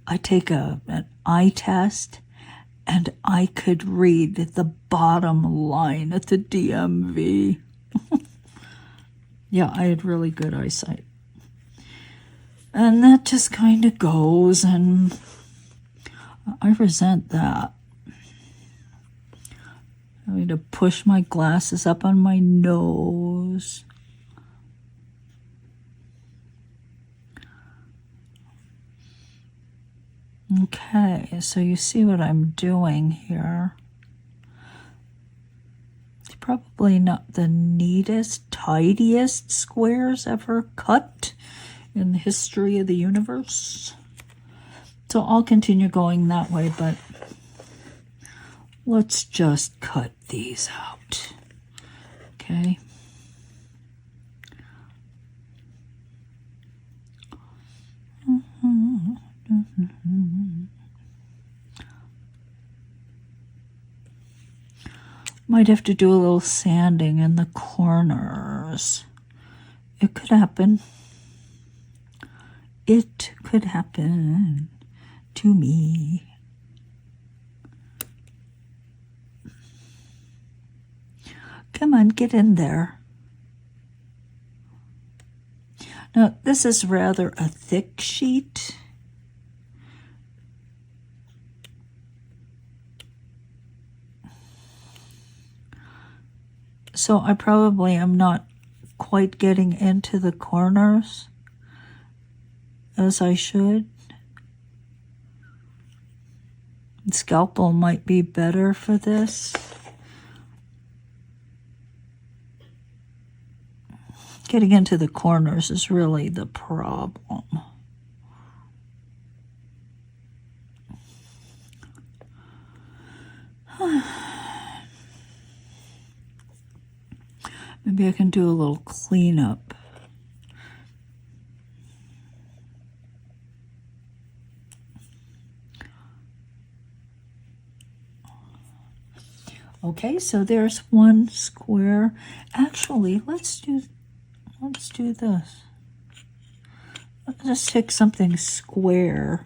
I take an eye test and I could read the bottom line at the DMV. Yeah, I had really good eyesight. And that just kind of goes, and I resent that. I need to push my glasses up on my nose. Okay, so you see what I'm doing here. It's probably not the neatest, tidiest squares ever cut in the history of the universe. So I'll continue going that way, but let's just cut these out. Okay. Might have to do a little sanding in the corners. It could happen. It could happen to me. Come on, get in there. Now, this is rather a thick sheet. So I probably am not quite getting into the corners as I should. Scalpel might be better for this. Getting into the corners is really the problem. Maybe I can do a little cleanup. Okay, so there's one square. Actually, let's do this. Let's just take something square.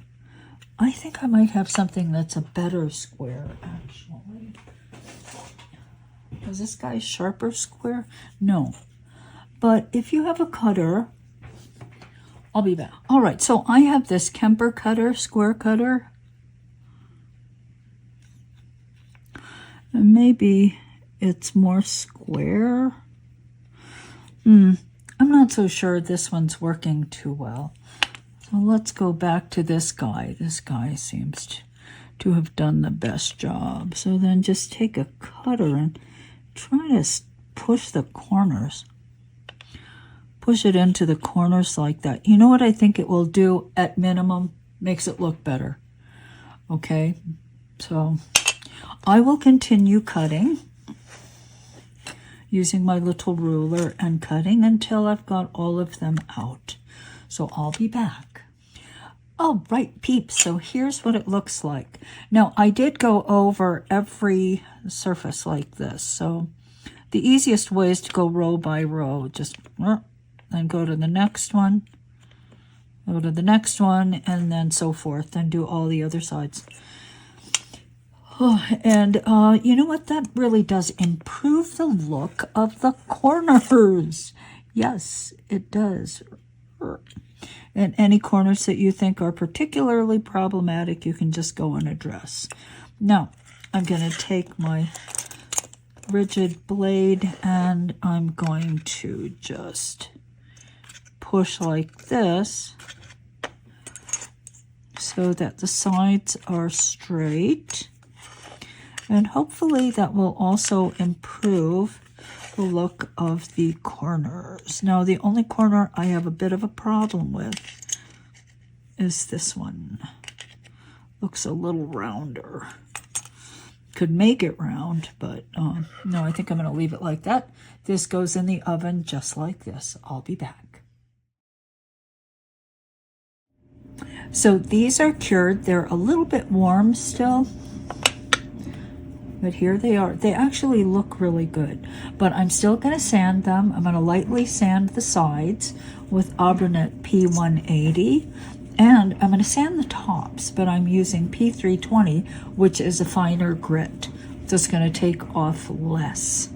I think I might have something that's a better square, actually. Is this guy sharper square? No. But if you have a cutter, I'll be back. All right, so I have this Kemper cutter, square cutter. And maybe it's more square. I'm not so sure this one's working too well. So let's go back to this guy. This guy seems to have done the best job. So then just take a cutter and try to push the corners. Push it into the corners like that. You know what I think it will do at minimum? Makes it look better. Okay, so I will continue cutting using my little ruler and cutting until I've got all of them out. So I'll be back. All right, peeps, so here's what it looks like. Now, I did go over every surface like this. So the easiest way is to go row by row. Just then go to the next one, go to the next one, and then so forth, and do all the other sides. Oh, and you know what? That really does improve the look of the corners. Yes, it does. And any corners that you think are particularly problematic, you can just go and address. Now, I'm going to take my rigid blade and I'm going to just push like this so that the sides are straight. And hopefully that will also improve the look of the corners. Now, the only corner I have a bit of a problem with is this one. Looks a little rounder. Could make it round, but no, I think I'm going to leave it like that. This goes in the oven just like this. I'll be back. So these are cured. They're a little bit warm still. But here they are. They actually look really good. But I'm still going to sand them. I'm going to lightly sand the sides with Abranet P180. And I'm going to sand the tops, but I'm using P320, which is a finer grit. That's going to take off less,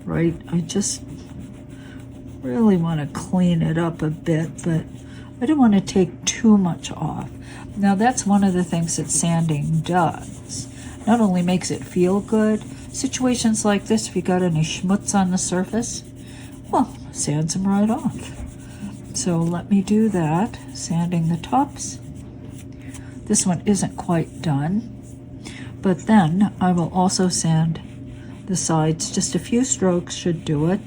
right? I just really want to clean it up a bit, but I don't want to take too much off. Now, that's one of the things that sanding does. Not only makes it feel good, situations like this, if you got any schmutz on the surface, well, sands them right off. So let me do that, sanding the tops. This one isn't quite done, but then I will also sand the sides. Just a few strokes should do it.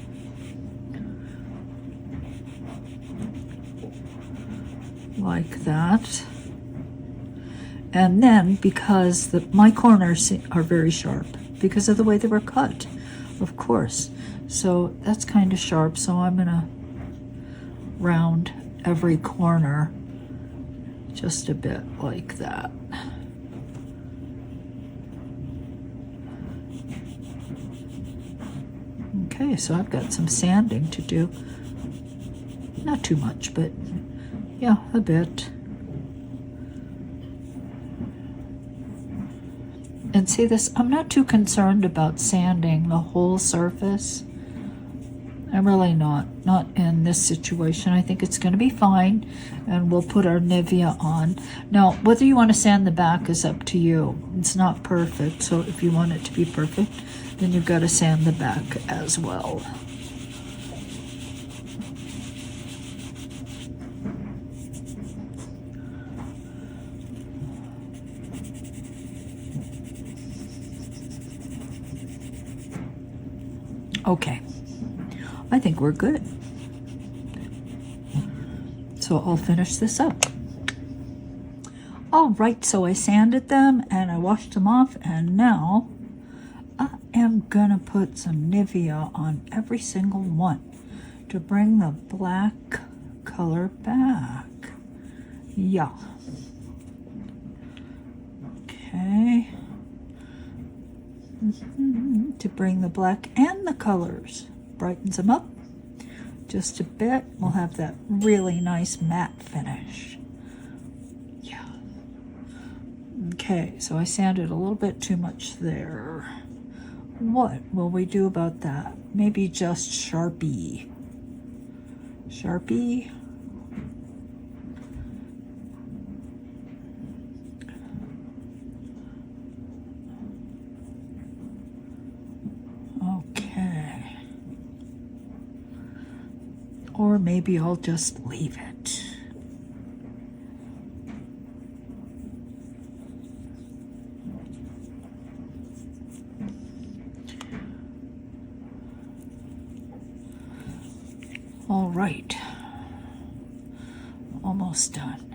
Like that. And then, because my corners are very sharp, because of the way they were cut, of course. So that's kind of sharp, so I'm going to round every corner just a bit like that. Okay, so I've got some sanding to do. Not too much, but yeah, a bit. And see this, I'm not too concerned about sanding the whole surface. I'm really not in this situation. I think it's going to be fine, and we'll put our Nivea on. Now, whether you want to sand the back is up to you. It's not perfect, so if you want it to be perfect, then you've got to sand the back as well. Okay, I think we're good. So I'll finish this up. All right, so I sanded them and I washed them off, and now I am gonna put some Nivea on every single one to bring the black color back. Yeah. Okay. to bring the black and the colors, brightens them up just a bit. We'll have that really nice matte finish. Yeah. Okay, so I sanded a little bit too much there. What will we do about that? Maybe just Sharpie. Sharpie. Okay. Or maybe I'll just leave it. All right, almost done.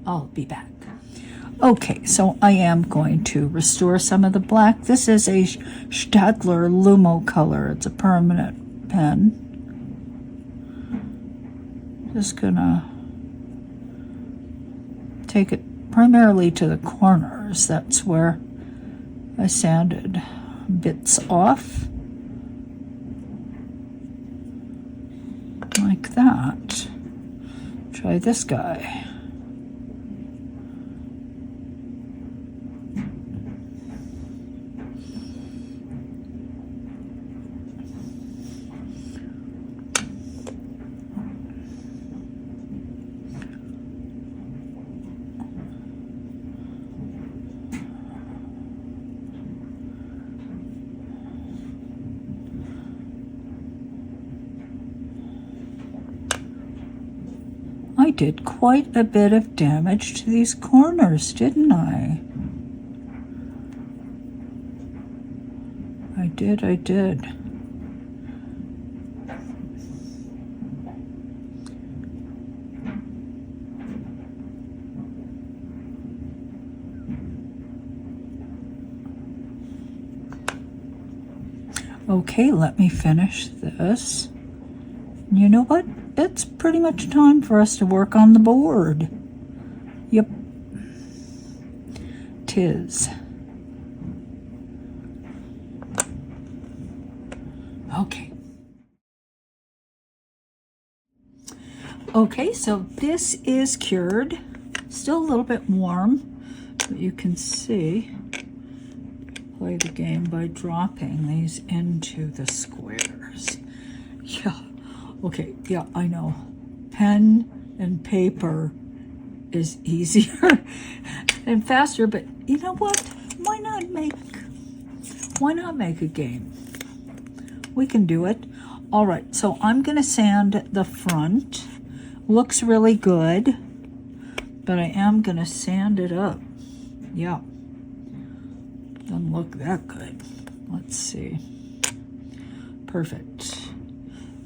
I'll be back. Okay, so I am going to restore some of the black. This is a Staedtler Lumo color. It's a permanent pen. Just gonna take it primarily to the corners. That's where I sanded bits off like that. Try this guy. I did quite a bit of damage to these corners, didn't I? I did. Okay, let me finish this. You know what? It's pretty much time for us to work on the board. Yep. 'Tis. Okay. Okay, so this is cured. Still a little bit warm, but you can see. Play the game by dropping these into the squares. Yeah. Okay, yeah, I know. Pen and paper is easier and faster, but you know what? Why not make a game? We can do it. All right, so I'm gonna sand the front. Looks really good, but I am gonna sand it up. Yeah. Doesn't look that good. Let's see. Perfect.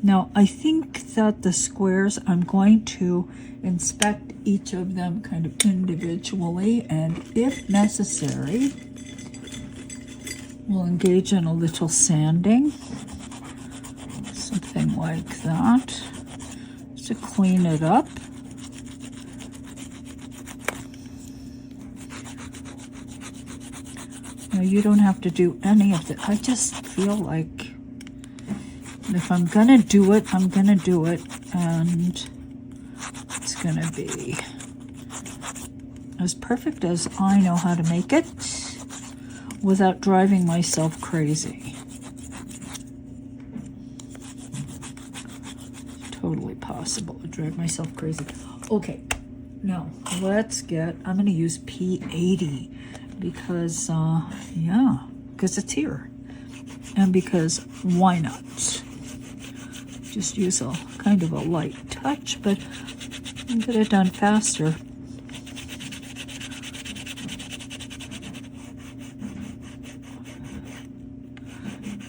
Now, I think that the squares, I'm going to inspect each of them kind of individually, and if necessary, we'll engage in a little sanding. Something like that, to clean it up. Now, you don't have to do any of that. I just feel like if I'm gonna do it, I'm gonna do it, and it's gonna be as perfect as I know how to make it without driving myself crazy. Totally possible to drive myself crazy. Okay, now let's get, I'm gonna use P80 because, yeah, because it's here. And because why not? Just use a kind of a light touch, but get it done faster.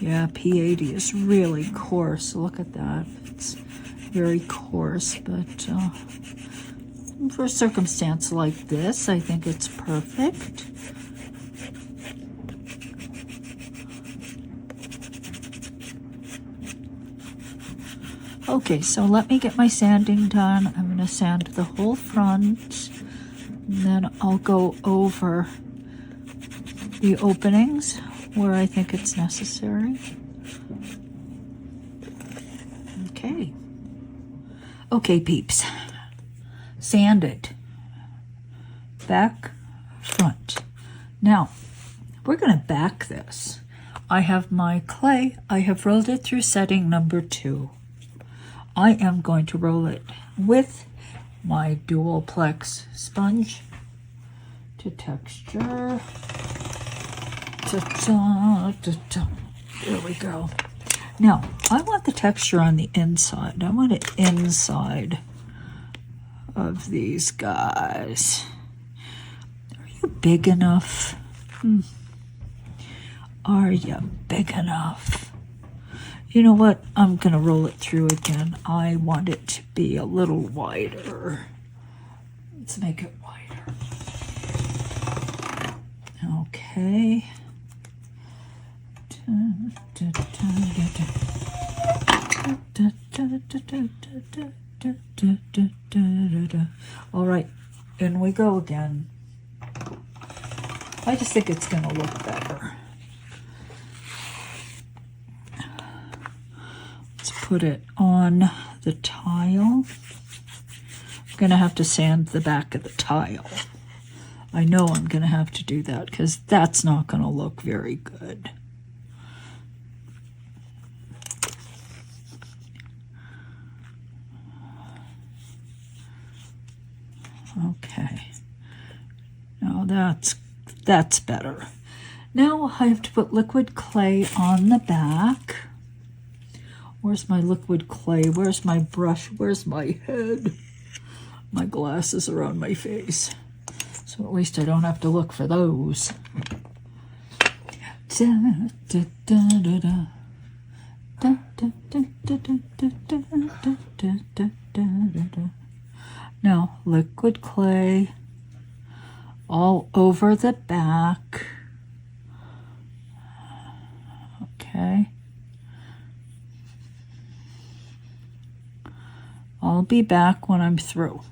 Yeah, P80 is really coarse. Look at that. It's very coarse, but for a circumstance like this, I think it's perfect. Okay, so let me get my sanding done. I'm going to sand the whole front. And then I'll go over the openings where I think it's necessary. Okay. Okay, peeps. Sand it. Back, front. Now, we're going to back this. I have my clay. I have rolled it through setting number 2. I am going to roll it with my dual plex sponge to texture. There we go. Now, I want the texture on the inside. I want it inside of these guys. Are you big enough? Are you big enough? You know what? I'm going to roll it through again. I want it to be a little wider. Let's make it wider. Okay. All right, in we go again. I just think it's going to look better. Let's put it on the tile. I'm going to have to sand the back of the tile. I know I'm going to have to do that because that's not going to look very good. Okay. Now that's better. Now I have to put liquid clay on the back. Where's my liquid clay? Where's my brush? Where's my head? My glasses are on my face. So at least I don't have to look for those. Now, liquid clay all over the back. Okay. I'll be back when I'm through.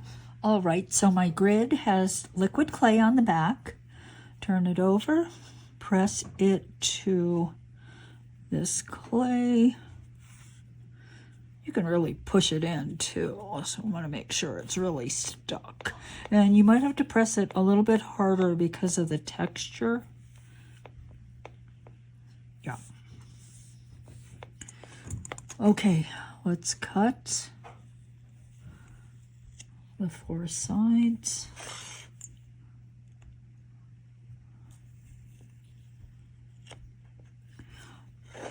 All right, so my grid has liquid clay on the back. Turn it over, press it to this clay. You can really push it in too, so I want to make sure it's really stuck. And you might have to press it a little bit harder because of the texture. Yeah. Okay, let's cut the 4 sides.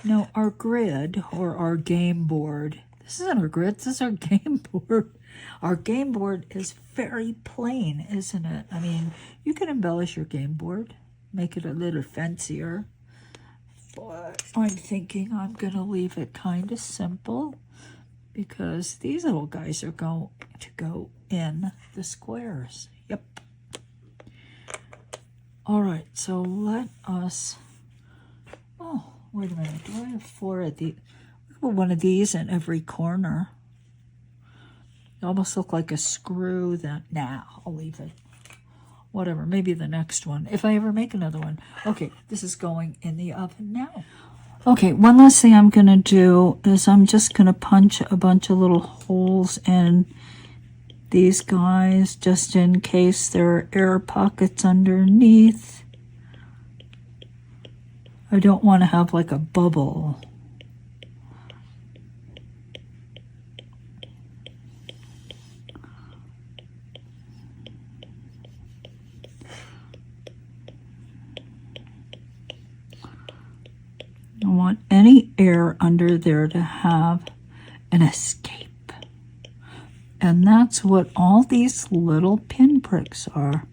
Now our grid, or our game board, this isn't our grid, this is our game board. Our game board is very plain, isn't it? I mean, you can embellish your game board, make it a little fancier, but I'm thinking I'm going to leave it kind of simple because these little guys are going to go in the squares. Yep. All right, so let us, oh, wait a minute, do I have 4 of these? Put one of these in every corner. They almost look like a screw. Nah, I'll leave it. Whatever, maybe the next one, if I ever make another one. Okay, this is going in the oven now. Okay, one last thing I'm going to do is I'm just going to punch a bunch of little holes in these guys just in case there are air pockets underneath. I don't want to have like a bubble. I want any air under there to have an escape. And that's what all these little pinpricks are.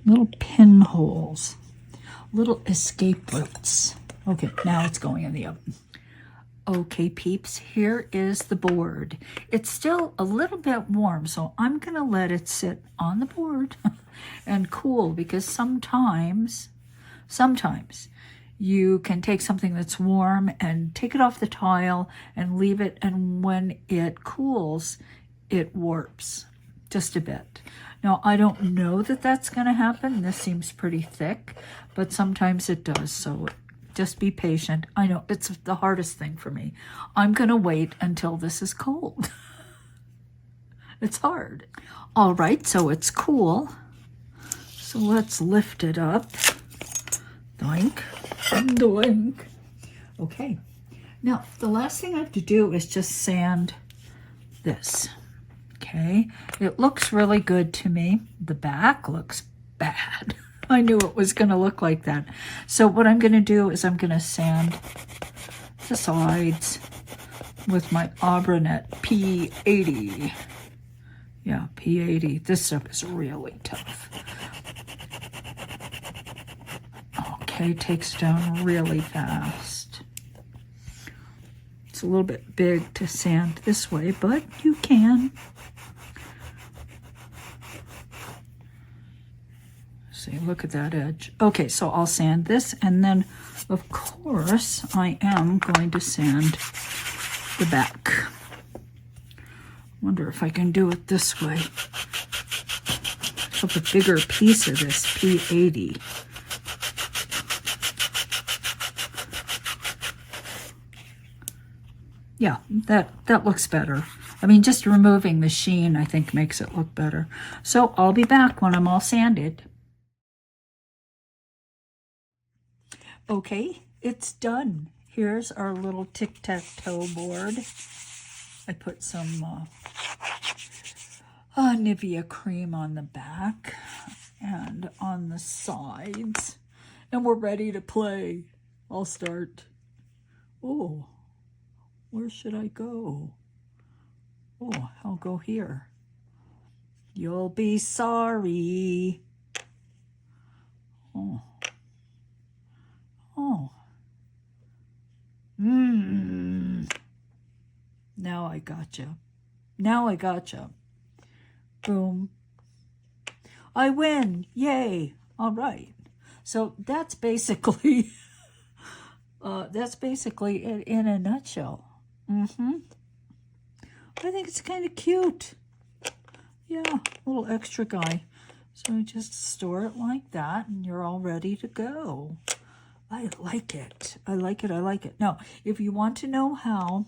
Little pinholes. Little escape routes. Okay, now it's going in the oven. Okay, peeps, here is the board. It's still a little bit warm, so I'm going to let it sit on the board and cool, because sometimes you can take something that's warm and take it off the tile and leave it, and when it cools, it warps just a bit. Now, I don't know that that's going to happen. This seems pretty thick, but sometimes it does. So just be patient. I know it's the hardest thing for me. I'm going to wait until this is cold. It's hard. All right, so it's cool. So let's lift it up. Doink, doink. Okay. Now, the last thing I have to do is just sand this. Okay. It looks really good to me. The back looks bad. I knew it was going to look like that. So what I'm going to do is I'm going to sand the sides with my Abranet P80. Yeah, P80. This stuff is really tough. Okay, takes down really fast. It's a little bit big to sand this way, but you can. See, look at that edge. Okay, so I'll sand this, and then, of course, I am going to sand the back. Wonder if I can do it this way. Have a bigger piece of this P80. Yeah, that looks better. I mean, just removing the sheen, I think, makes it look better. So I'll be back when I'm all sanded. Okay, it's done. Here's our little Tic Tac Toe board. I put some Nivea cream on the back and on the sides. And we're ready to play. I'll start. Oh, where should I go? Oh, I'll go here. You'll be sorry. Oh. Oh. Now I gotcha. Now I gotcha. Boom. I win. Yay. All right. So that's basically it in a nutshell. I think it's kind of cute. Yeah, little extra guy. So you just store it like that and you're all ready to go. I like it. I like it. I like it. Now, if you want to know how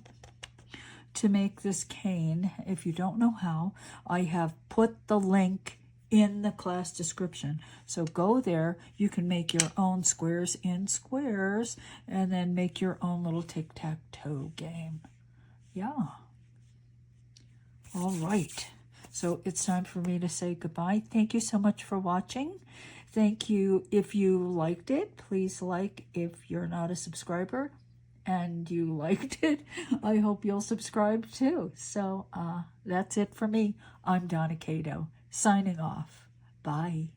to make this cane, if you don't know how, I have put the link in the class description. So go there. You can make your own squares in squares and then make your own little tic-tac-toe game. Yeah. All right. So it's time for me to say goodbye. Thank you so much for watching. Thank you. If you liked it, please like. If you're not a subscriber and you liked it, I hope you'll subscribe too. So that's it for me. I'm Donna Kato, signing off. Bye.